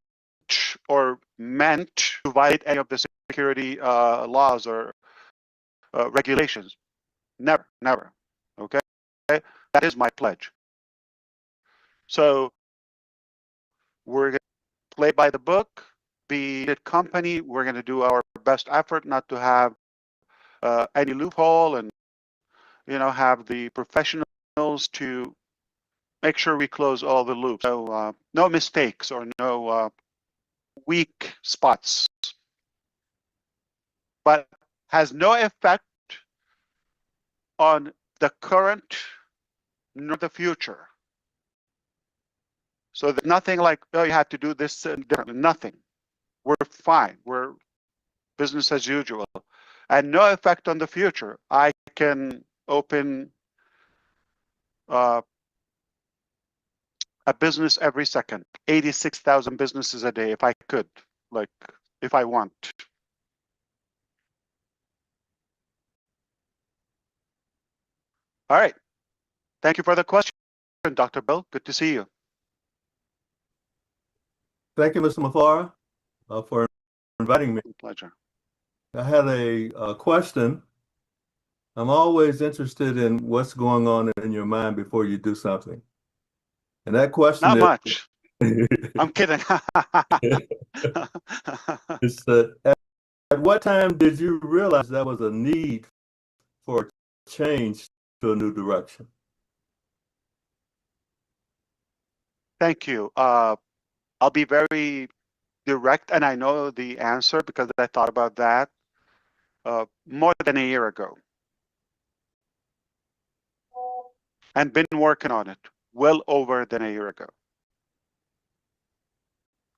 or meant to violate any of the security laws or regulations. Never. Okay? That is my pledge. So we're going to play by the book, be it company. We're going to do our best effort not to have any loophole, and have the professionals to make sure we close all the loops. So no mistakes or no weak spots. But has no effect on the current nor the future. So there's nothing like, oh, you have to do this differently. Nothing. We're fine. We're business as usual. And no effect on the future. I can open a business every second, 86,000 businesses a day if I could, like if I want. All right. Thank you for the question, Dr. Bill. Good to see you. Thank you, Mr. Mufareh, for inviting me. Pleasure. I had a question. I'm always interested in what's going on in your mind before you do something. And that question Not is, much. I'm kidding. is that at what time did you realize there was a need for a change to a new direction? Thank you. I'll be very direct, and I know the answer because I thought about that more than a year ago. And been working on it well over than a year ago.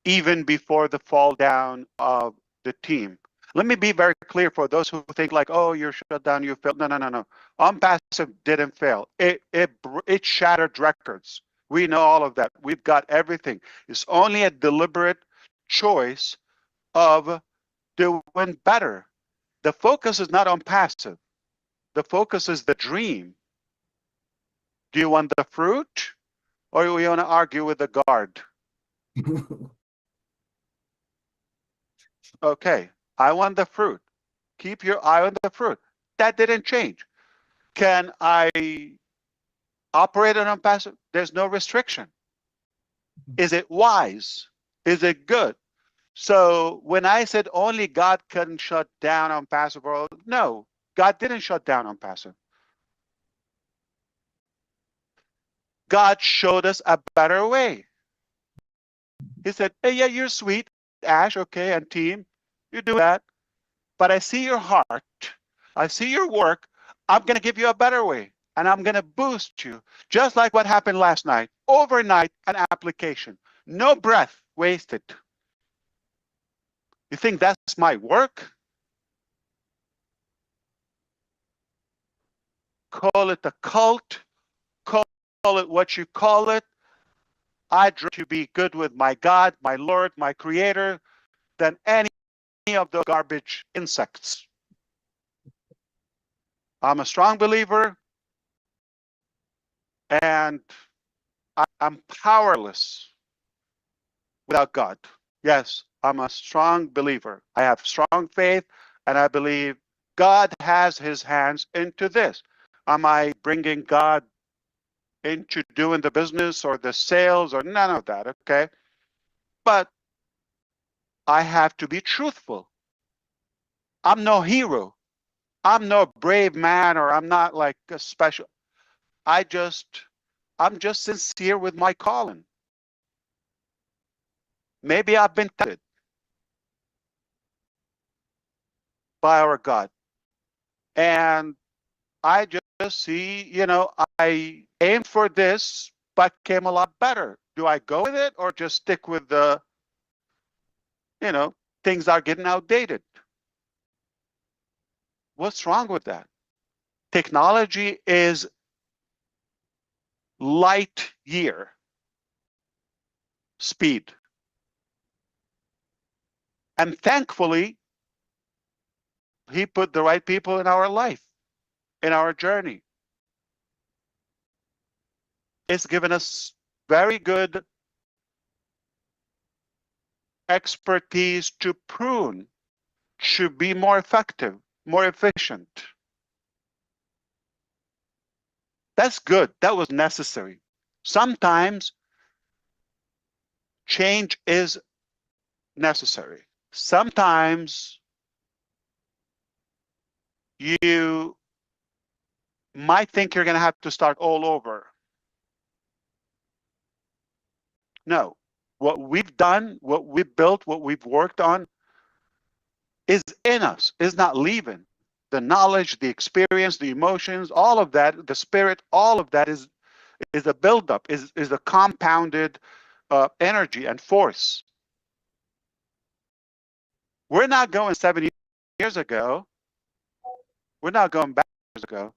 Even before the fall down of the team. Let me be very clear for those who think like, oh, you're shut down, you failed. No. ONPASSIVE didn't fail. It shattered records. We know all of that. We've got everything. It's only a deliberate choice of doing better. The focus is not on passive. The focus is the dream. Do you want the fruit, or do you want to argue with the guard? Okay, I want the fruit. Keep your eye on the fruit. That didn't change. Can I operate on unpassive? There's no restriction. Is it wise? Is it good? So when I said only God can shut down unpassive world, no, God didn't shut down unpassive. God showed us a better way. He said, hey, yeah, you're sweet, Ash, okay, and team, you're doing that. But I see your heart. I see your work. I'm going to give you a better way. And I'm going to boost you. Just like what happened last night. Overnight, an application. No breath wasted. You think that's my work? Call it a cult. Call it what you call it. I'd rather to be good with my God, my Lord, my Creator, than any of the garbage insects. I'm a strong believer, and I'm powerless without God. Yes, I'm a strong believer. I have strong faith, and I believe God has his hands into this. Am I bringing God into doing the business or the sales or none of that, okay? But I have to be truthful. I'm no hero. I'm no brave man, or I'm not like a special. I'm just sincere with my calling. Maybe I've been tempted by our God. And I just see, you know, I aimed for this, but came a lot better. Do I go with it or just stick with the, you know, things are getting outdated? What's wrong with that? Technology is light year speed. And thankfully, he put the right people in our life, in our journey. It's given us very good expertise to prune, to be more effective, more efficient. That's good. That was necessary. Sometimes change is necessary. Sometimes you might think you're going to have to start all over. No. What we've done, what we've built, what we've worked on is in us, is not leaving. The knowledge, the experience, the emotions, all of that, the spirit, all of that is a buildup, is a compounded energy and force. We're not going 70 years ago. We're not going back years ago.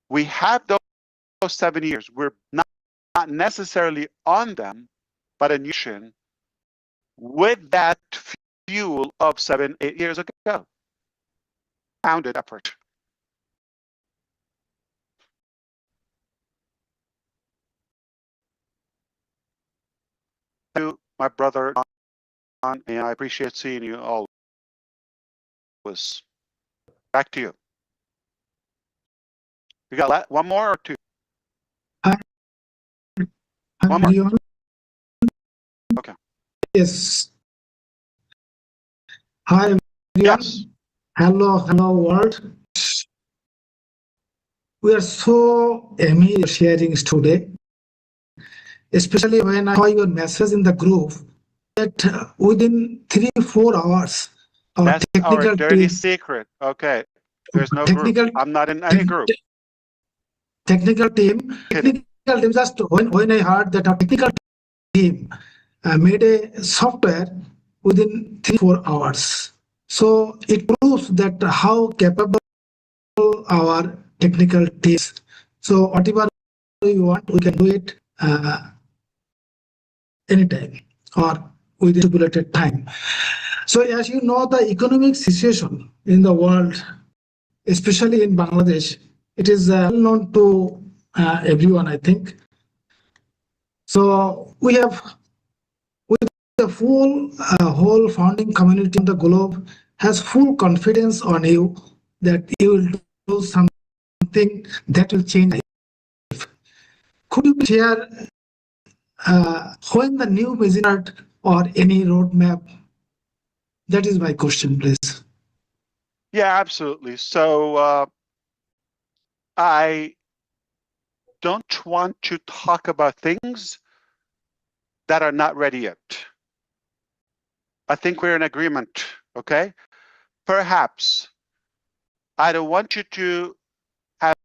We have those 7 years. We're not necessarily on them, but in union with that fuel of 7, 8 years ago. Compounded effort. To my brother, and I appreciate seeing you all. Back to you. We got one more or two? One more. Okay. Yes. Hi, everyone. Yes. Hello, world. We are so amazed sharing today, especially when I saw your message in the group that within 3-4 hours, That's our dirty secret. Okay. There's no group. I'm not in any group. Technical team just when I heard that our technical team made a software within 3-4 hours. So it proves that how capable our technical team is. So whatever we want, we can do it anytime or within stipulated time. So as you know, the economic situation in the world, especially in Bangladesh, it is well known to everyone, I think. So we have, with the whole founding community on the globe has full confidence on you that you will do something that will change life. Could you share when the new vision art or any roadmap? That is my question, please. Yeah, absolutely. So I don't want to talk about things that are not ready yet. I think we're in agreement, okay? Perhaps I don't want you to have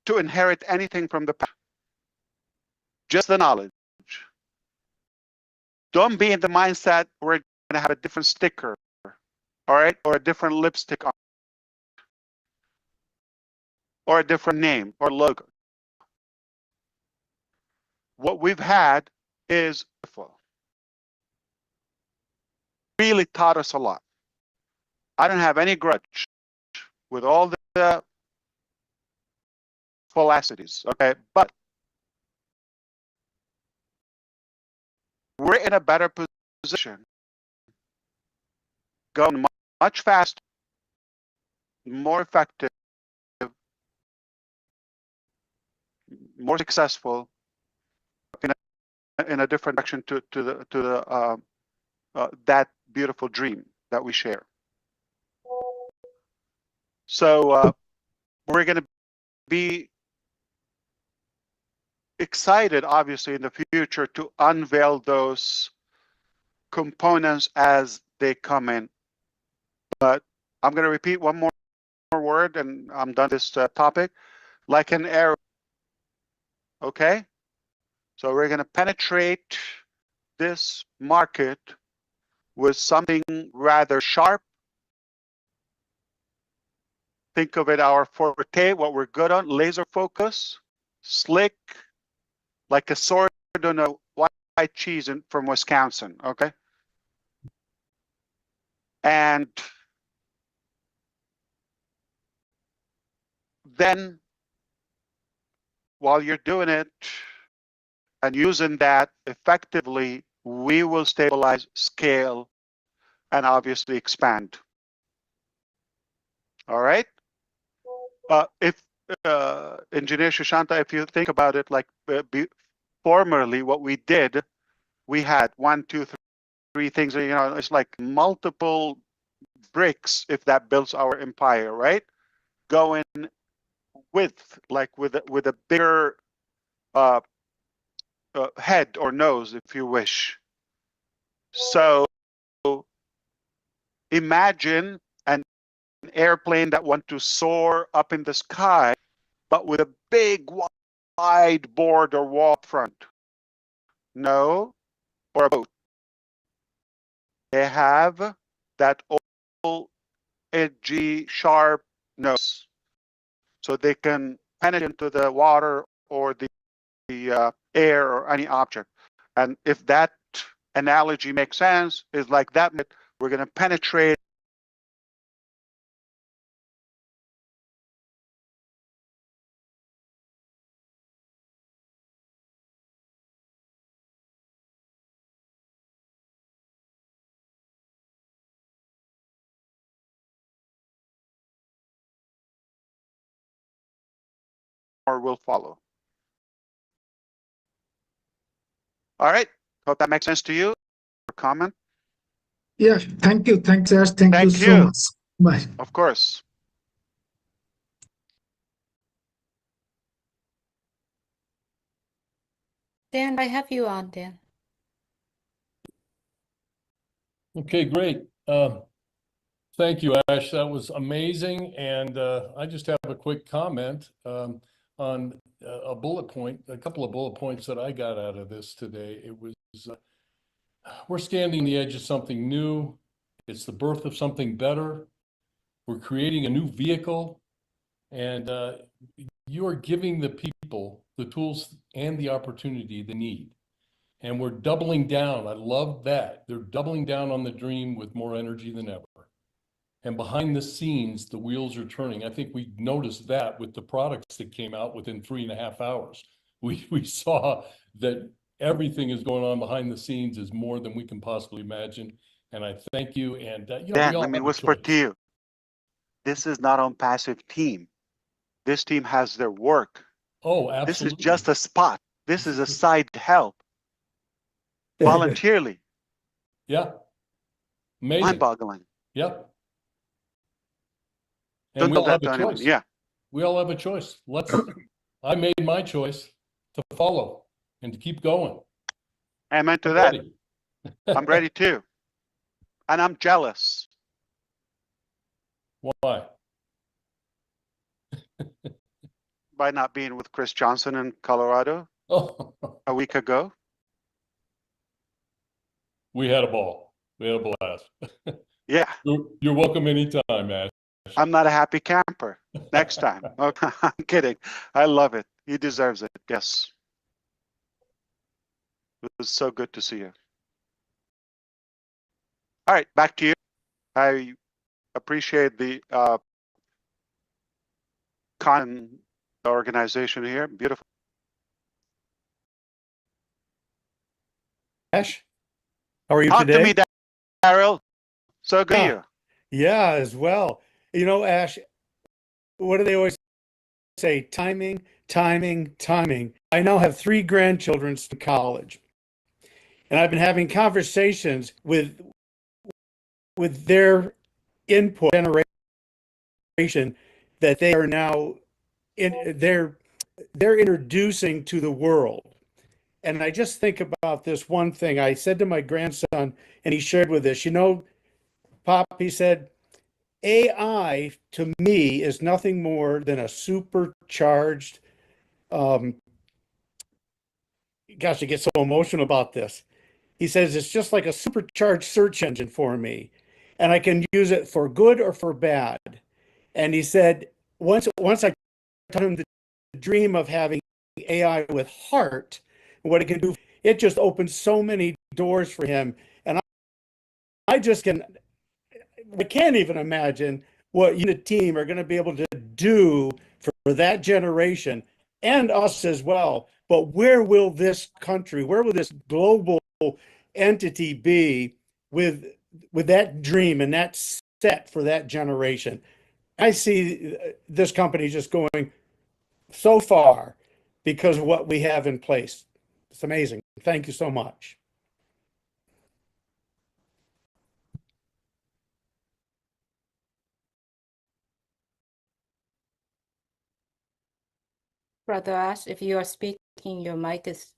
to inherit anything from the past, just the knowledge. Don't be in the mindset we're going to have a different sticker, all right, or a different lipstick on, or a different name or logo. What we've had is really taught us a lot. I don't have any grudge with all the philosophies, okay, but we're in a better position, going much faster, more effective, more successful in a different direction to the that beautiful dream that we share. So we're going to be excited, obviously, in the future to unveil those components as they come in. But I'm going to repeat one more word, and I'm done this topic. Like an arrow. Okay? So we're going to penetrate this market with something rather sharp. Think of it our forte, what we're good on, laser focus, slick, like a sword on a white cheese from Wisconsin, okay? And then while you're doing it and using that effectively, we will stabilize, scale, and obviously expand. All right? If Engineer Shashanta, if you think about it, like formerly what we did, we had 1, 2, 3 things, you know, it's like multiple bricks if that builds our empire, right? Going with a bigger head or nose, if you wish. So imagine an airplane that wants to soar up in the sky, but with a big wide board or wall front. No, or a boat. They have that old, edgy, sharp nose, so they can penetrate into the water or the air or any object. And if that analogy makes sense, is like that, we're going to penetrate or will follow. All right. Hope that makes sense to you. Or comment? Yeah, thank you. Thanks, Ash. Thank you so much. Bye. Of course. Dan, I have you on, Dan. Okay, great. Thank you, Ash. That was amazing. And I just have a quick comment on a bullet point, a couple of bullet points that I got out of this today. It was, we're standing on the edge of something new. It's the birth of something better. We're creating a new vehicle, and you are giving the people the tools and the opportunity they need. And we're doubling down. I love that. They're doubling down on the dream with more energy than ever. And behind the scenes, the wheels are turning. I think we noticed that with the products that came out within 3.5 hours. We saw that everything is going on behind the scenes is more than we can possibly imagine. And I thank you. And you know, Dan, let me whisper to you. this is not ONPASSIVE team. This team has their work. Oh, This is absolutely. just a spot. This is a side help. Voluntarily. Yeah. Amazing. Mind-boggling. Yep. Don't And we tell all that have to a anyone. choice. Yeah. We all have a choice. I made my choice to follow and to keep going. Amen to I'm that. ready. I'm ready too. And I'm jealous. Why? By not being with Chris Johnson in Colorado Oh, a week ago. we had a ball. We had a blast. Yeah. You're welcome anytime, Ash. I'm not a happy camper. Next time. Okay, I'm kidding. I love it. He deserves it. Yes. It was so good to see you. All right, back to you. I appreciate the organization here. Beautiful. Ash, how are you Talk today? to me, Daryl. So good. Yeah. Yeah, as well. You know, Ash, what do they always say? Timing, timing, timing. I now have 3 grandchildren in college, and I've been having conversations with their input generation that they are now they're introducing to the world. And I just think about this one thing. I said to my grandson, and he shared with us, you know, Pop, he said, AI to me is nothing more than a supercharged, gosh, I get so emotional about this. He says it's just like a supercharged search engine for me, and I can use it for good or for bad. And he said, once I taught him the dream of having AI with heart, and what it can do, it just opens so many doors for him. And I can't even imagine what you and the team are going to be able to do for that generation and us as well. But where will this country, where will this global entity be with that dream and that set for that generation? I see this company just going so far because of what we have in place. It's amazing. Thank you so much. Brother Ash, if you are speaking, your mic is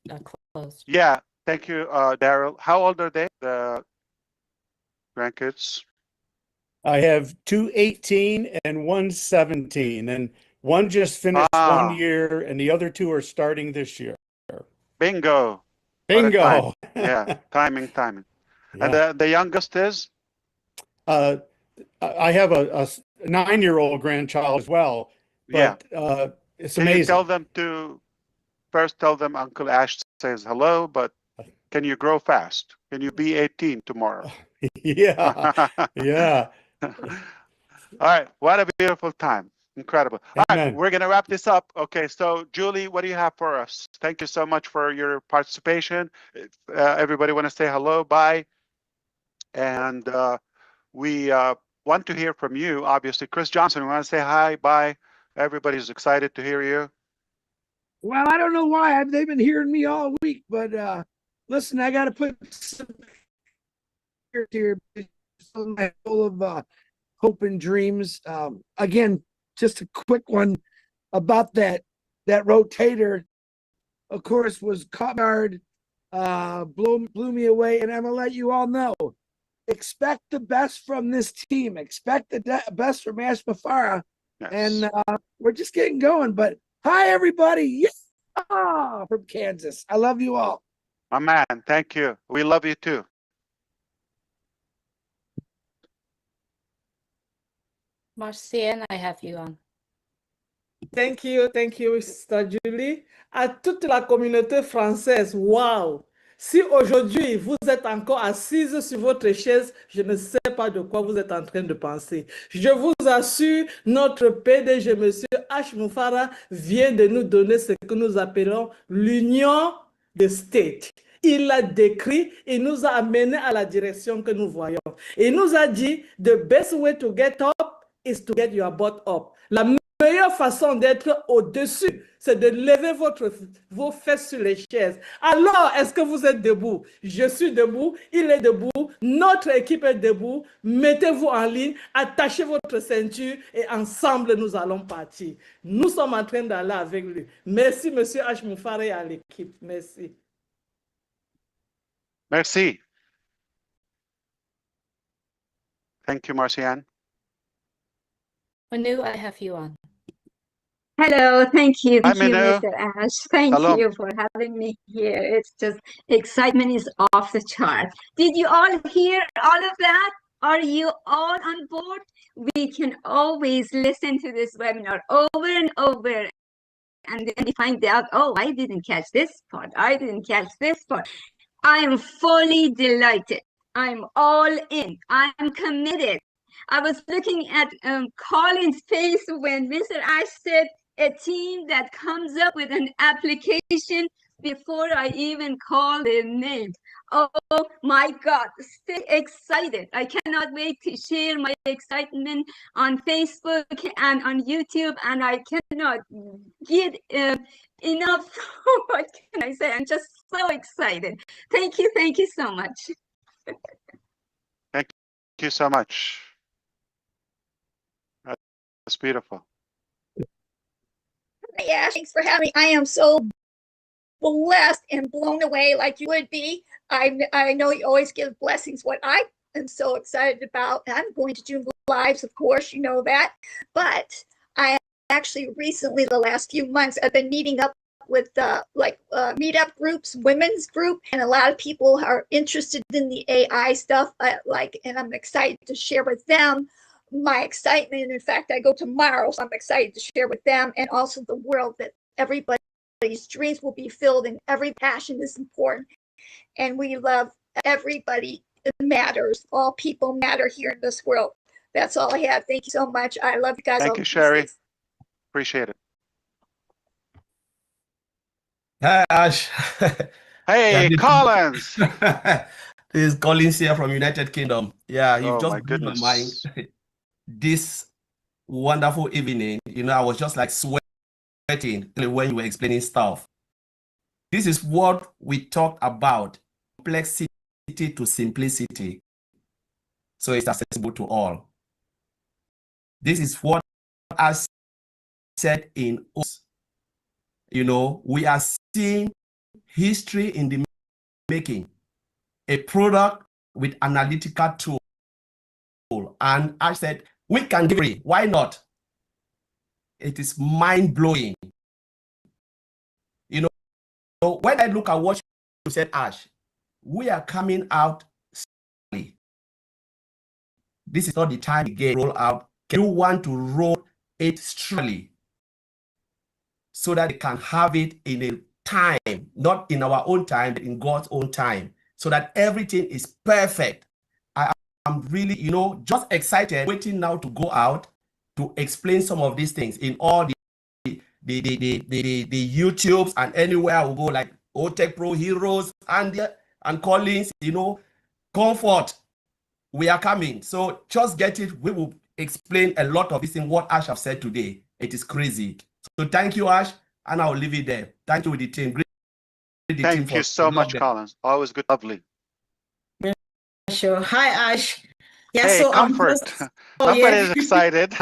closed. Yeah. Thank you, Daryl. How old are they, the grandkids? I have 2 18 and 1 17, and one just finished 1 year, and the other 2 are starting this year. Bingo. Bingo. Yeah, timing. Yeah. And the youngest is? I have a 9-year-old grandchild as well, but it's Can you amazing. tell them first tell them Uncle Ash says hello, but can you grow fast? Can you be 18 tomorrow? Yeah. Yeah. All right. What a beautiful time. Incredible. All right. Amen. We're going to wrap this up. Okay. So, Julie, what do you have for us? Thank you so much for your participation. Everybody want to say hello, bye. And we want to hear from you, obviously. Chris Johnson, we want to say hi, bye. Everybody's excited to hear you. Well, I don't know why they've been hearing me all week, but listen, I got to put some here full of hope and dreams. Again, just a quick one about that rotator. Of course, was caught guard, blew me away, and I'm gonna let you all know. Expect the best from this team. Expect the best from Ash Mufareh, and we're just getting going. But hi, everybody! Yeah, from Kansas. I love you all. My man, thank you. We love you too. Marcienne, I have you on. Thank you, Sister Julie. À toute la communauté française, wow! Si aujourd'hui vous êtes encore assise sur votre chaise, je ne sais pas de quoi vous êtes en train de penser. Je vous assure, notre PDG, M. H. Mufareh, vient de nous donner ce que nous appelons l'union des States. Il l'a décrit et nous a amené à la direction que nous voyons. Et il nous a dit, the best way to get up is to get your butt up. La meilleure façon d'être au-dessus, c'est de lever vos fesses sur les chaises. Alors, est-ce que vous êtes debout? Je suis debout, il est debout, notre équipe est debout. Mettez-vous en ligne, attachez votre ceinture et ensemble, nous allons partir. Nous sommes en train d'aller avec lui. Merci, Monsieur H. Mufareh, à l'équipe. Merci. Merci. Thank you, Marcianne. Manu, I have you on. Hello, thank you, Hi, Manu. Mr. Ash. Thank Hello. you for having me here. It's just excitement is off the chart. Did you all hear all of that? Are you all on board? We can always listen to this webinar over and over, and then we find out, oh, I didn't catch this part. I didn't catch this part. I am fully delighted. I'm all in. I'm committed. I was looking at Colin's face when Mr. Ash said a team that comes up with an application before I even call their name. Oh my God, stay excited. I cannot wait to share my excitement on Facebook and on YouTube, and I cannot get enough. What can I say? I'm just so excited. Thank you so much. Thank you so much. That's beautiful. Yeah, thanks for having me. I am so blessed and blown away like you would be. I know you always give blessings. What I am so excited about, I'm going to do lives, of course, you know that. But I actually recently, the last few months, I've been meeting up with meetup groups, women's group, and a lot of people are interested in the AI stuff. And I'm excited to share with them my excitement. In fact, I go tomorrow, so I'm excited to share with them and also the world that everybody's dreams will be filled and every passion is important. And we love everybody. It matters. All people matter here in this world. That's all I have. Thank you so much. I love you guys. Thank you, Sherry. Appreciate it. Hi, Ash. Hey, Collins. This is Collins here from United Kingdom. Yeah, you've Oh, just my blew my goodness. mind. This wonderful evening, I was just like sweating when you were explaining stuff. This is what we talked about, complexity to simplicity. So it's accessible to all. This is what I said in us. We are seeing history in the making, a product with analytical tool. And I said, we can give it. Why not? It is mind-blowing. When I look at what you said, Ash, we are coming out slowly. This is not the time to roll out. You want to roll it slowly so that they can have it in a time, not in our own time, but in God's own time, so that everything is perfect. I'm really, just excited, waiting now to go out to explain some of these things in all the YouTubes and anywhere I will go, like OTech Pro Heroes and Collins, comfort. We are coming. So just get it. We will explain a lot of this in what Ash have said today. It is crazy. So thank you, Ash, and I'll leave it there. Thank you with the team. Thank you so much, Collins. Always good, lovely. Sure. Hi, Ash. Yeah, hey, so Comfort. Comfort is excited.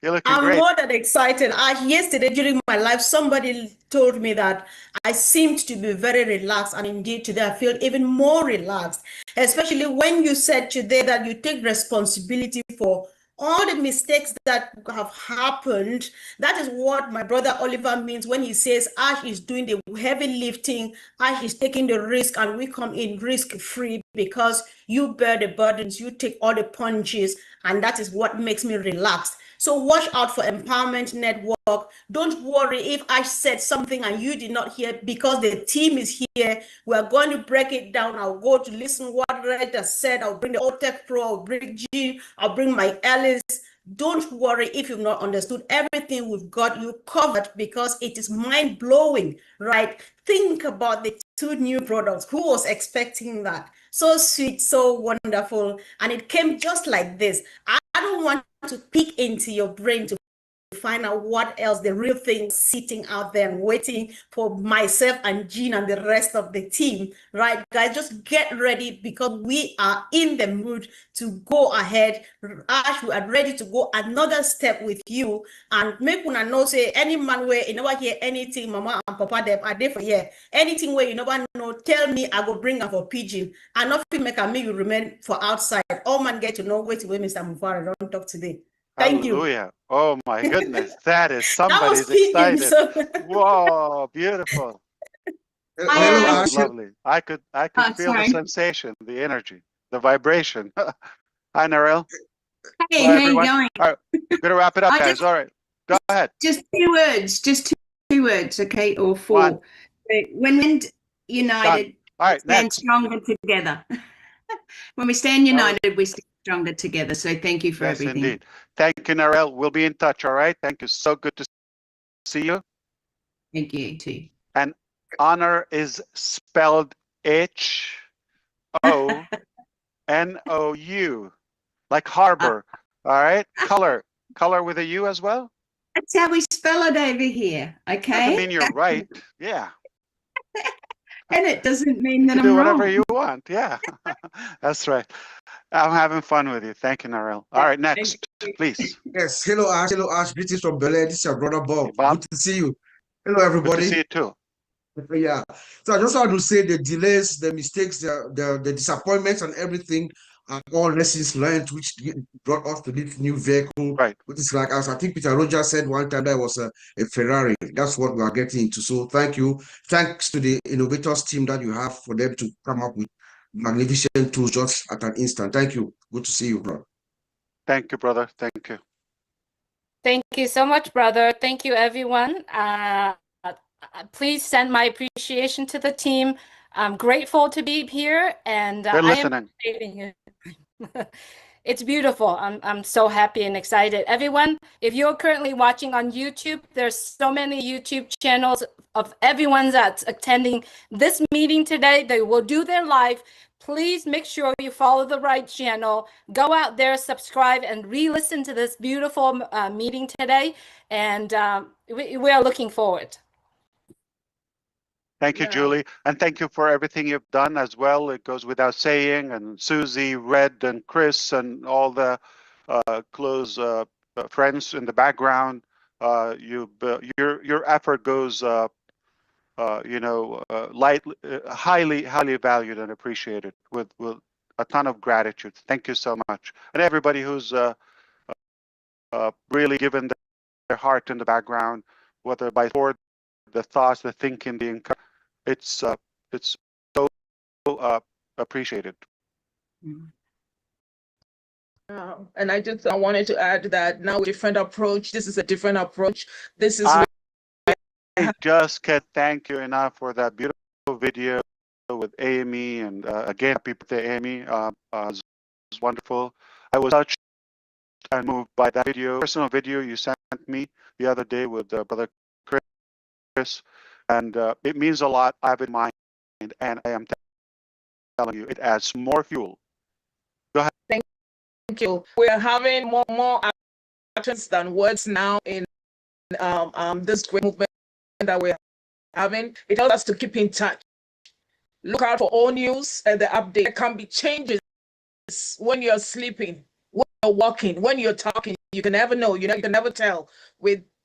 You're looking I'm great. more than excited. Yesterday during my live, somebody told me that I seemed to be very relaxed, and indeed today I feel even more relaxed, especially when you said today that you take responsibility for all the mistakes that have happened. That is what my brother Oliver means when he says Ash is doing the heavy lifting, Ash is taking the risk, and we come in risk-free because you bear the burdens, you take all the punches, and that is what makes me relaxed. So watch out for Empowerment Network. Don't worry if I said something and you did not hear, because the team is here. We're going to break it down. I'll go to listen what Rita said. I'll bring the OTech Pro, I'll bring G, I'll bring Mike Ellis. Don't worry if you've not understood everything. We've got you covered because it is mind-blowing, right? Think about the 2 new products. Who was expecting that? So sweet, so wonderful. And it came just like this. I don't want to peek into your brain to find out what else the real thing sitting out there and waiting for myself and Jean and the rest of the team, right? Guys, just get ready because we are in the mood to go ahead. Ash, we are ready to go another step with you and make una know say any man where you never hear anything, mama and papa them are there for here. Anything where you never know, tell me, I go bring them for pigeon. And nothing make you remain for outside. All man get to know where Mr. Mufareh don't talk today. Thank you. Hallelujah. Oh my goodness. That is That was somebody's speaking, excited. so Whoa, beautiful. Hello, That was Ash. lovely. I could feel the sorry. sensation, the energy, the vibration. Hi, Narelle. Hey, Hello, how you everyone. going? All right, we're gonna wrap it up, I guys. just- All right, go ahead. Just 2 words, just two words, okay, or four. One. When we're united, All right, stand next. stronger together. When we stand united, we stand stronger together. So thank you for Yes, everything. indeed. Thank you, Narelle. We'll be in touch. All right. Thank you. So good to see you. Thank you too. And honor is spelled H-O-N-O-U, like harbor. All right. Color with a U as well. That's how we spell it over here, okay? Doesn't mean you're right. Yeah. And it doesn't mean that You I'm do whatever wrong. you want. Yeah. That's right. I'm having fun with you. Thank you, Narelle. All right, next, please. Yes, hello Ash. Hello Ash. Greetings from Bel Air. This is your brother Bob. Bob. Good to see you. Hello everybody. Good to see you too. Yeah. So I just want to say the delays, the mistakes, the disappointments and everything are all lessons learned, which brought us to this new vehicle. Right. Which is like, as I think Peter Rogers said one time, that was a Ferrari. That's what we are getting into. So thank you. Thanks to the innovators team that you have for them to come up with magnificent tools just at an instant. Thank you. Good to see you, bro. Thank you, brother. Thank you. Thank you so much, brother. Thank you, everyone. Please send my appreciation to the team. I'm grateful to be here, and We're I am listening. It's beautiful. I'm so happy and excited. Everyone, if you're currently watching on YouTube, there's so many YouTube channels of everyone that's attending this meeting today. They will do their live. Please make sure you follow the right channel. Go out there, subscribe, and re-listen to this beautiful meeting today. And we are looking forward. Thank you, Julie. And thank you for everything you've done as well. It goes without saying. And Susie, Red, and Chris, and all the close friends in the background. Your effort goes, highly valued and appreciated with a ton of gratitude. Thank you so much. And everybody who's really given their heart in the background, whether by the thoughts, the thinking, the encouragement. It's so appreciated. And I wanted to add that now different approach. This is a different approach. This is. I just can't thank you enough for that beautiful video with Amy, and again, happy birthday, Amy. It was wonderful. I was touched and moved by that video, personal video you sent me the other day with Brother Chris. And it means a lot. I have in mind, and I am telling you, it adds more fuel. Go ahead. Thank you. We are having more actions than words now in this great movement that we're having. It helps us to keep in touch. Look out for all news and the update. There can be changes when you're sleeping, when you're walking, when you're talking. You can never know. You can never tell.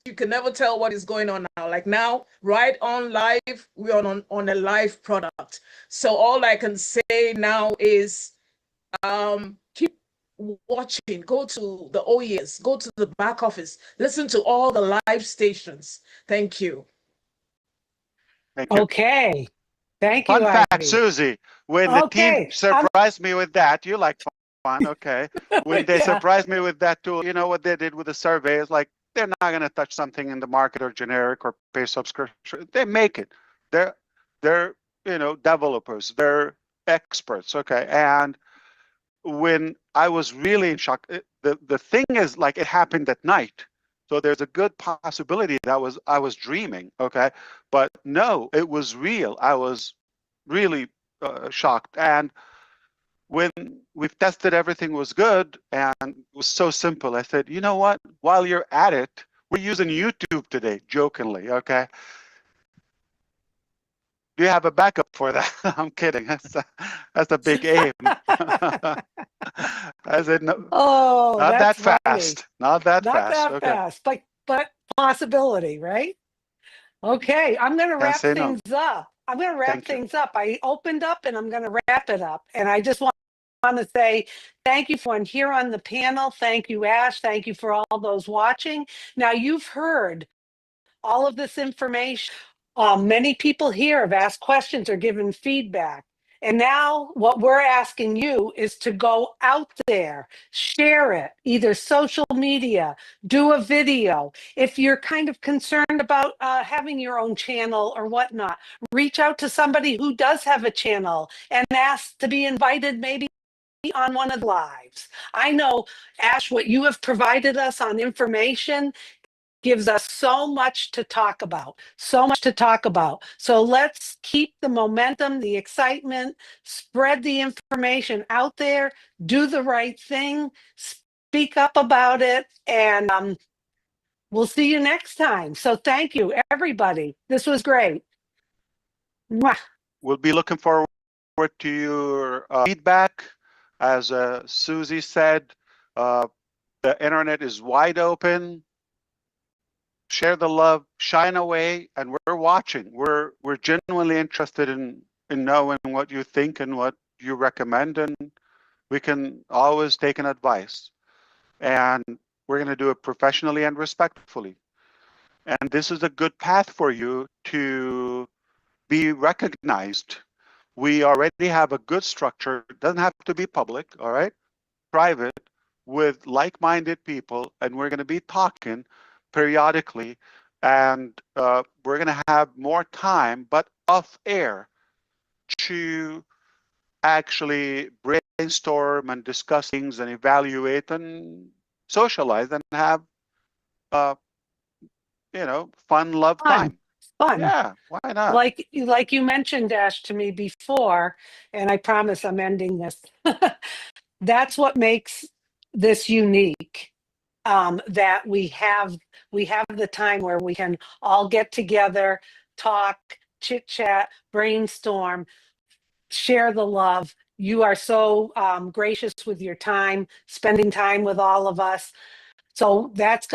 You can never tell what is going on now. Like now, right on live, we're on a live product. So all I can say now is keep watching. Go to the OES, go to the back office, listen to all the live stations. Thank you. Thank you. Okay. Thank you, Fun fact, Ivy. Susie, when the team surprised me with that, you like fun, okay. When they surprised me with that tool, you know what they did with the survey is like, they're not going to touch something in the market or generic or pay subscription. They make it. They're developers. They're experts. Okay. And when I was really in shock, the thing is like it happened at night. So there's a good possibility that I was dreaming. Okay. But no, it was real. I was really shocked. And when we've tested everything was good, and it was so simple. I said, you know what? While you're at it, we're using YouTube today, jokingly, okay? Do you have a backup for that? I'm kidding. That's a big aim. I said, no, Oh, not that that's funny. fast. Not that Not fast. that Okay. fast, but possibility, right? Okay, I'm going to Can't wrap say no. things up. I'm going to wrap Thank you. things up. I opened up and I'm going to wrap it up. And I just want to say thank you for here on the panel. Thank you, Ash. Thank you for all those watching. Now, you've heard all of this information. Many people here have asked questions or given feedback. And now what we're asking you is to go out there, share it, either social media, do a video. If you're kind of concerned about having your own channel or whatnot, reach out to somebody who does have a channel and ask to be invited maybe on one of the lives. I know, Ash, what you have provided us on information gives us so much to talk about, so much to talk about. So let's keep the momentum, the excitement, spread the information out there, do the right thing, speak up about it, and we'll see you next time. So thank you, everybody. This was great. Mwah. We'll be looking forward to your feedback. As Susie said, the internet is wide open. Share the love, shine away, and we're watching. We're genuinely interested in knowing what you think and what you recommend, and we can always take an advice. And we're going to do it professionally and respectfully. And this is a good path for you to be recognized. We already have a good structure. It doesn't have to be public, all right? Private, with like-minded people, and we're going to be talking periodically, and we're going to have more time, but off air, to actually brainstorm and discuss things and evaluate and socialize and have fun love time. Fun. Yeah, why not? Like you mentioned, Ash, to me before, and I promise I'm ending this. That's what makes this unique. That we have the time where we can all get together, talk, chit chat, brainstorm, share the love. You are so gracious with your time, spending time with all of us. So that's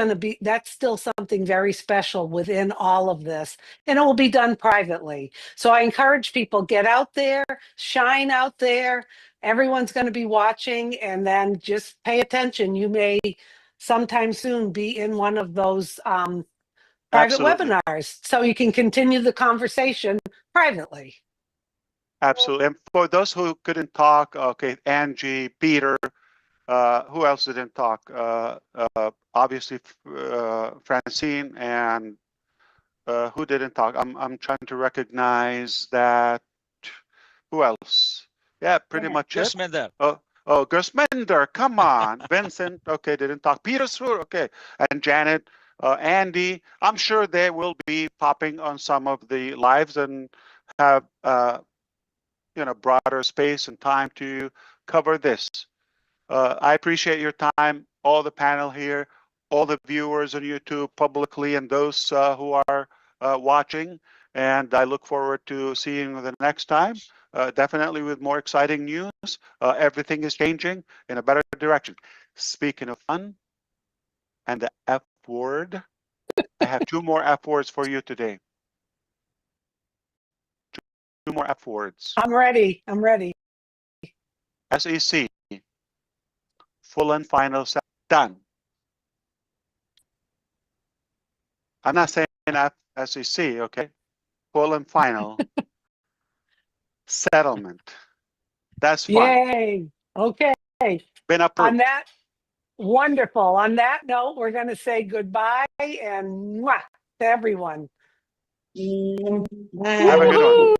still something very special within all of this, and it will be done privately. So I encourage people, get out there, shine out there. Everyone's going to be watching, and then just pay attention. You may sometime soon be in one of those private Absolutely. webinars, so you can continue the conversation privately. Absolutely. And for those who couldn't talk, okay, Angie, Peter, who else didn't talk? Obviously, Francine, and who didn't talk? I'm trying to recognize that. Who else? Yeah, pretty much it. Gersmender. Oh, Gersmender, come on. Vincent, okay, didn't talk. Peter Sur, okay, and Janet, Andy. I'm sure they will be popping on some of the lives and have broader space and time to cover this. I appreciate your time, all the panel here, all the viewers on YouTube publicly, and those who are watching. And I look forward to seeing you the next time, definitely with more exciting news. Everything is changing in a better direction. Speaking of fun and the F word, I have 2 more F words for you today. 2 more F words. I'm ready. I'm ready. SEC. Full and final done. I'm not saying SEC, okay? Full and final settlement. That's fun. Yay. Okay. Been approved. On that, wonderful. On that note, we're going to say goodbye and mwah to everyone. Have a good one.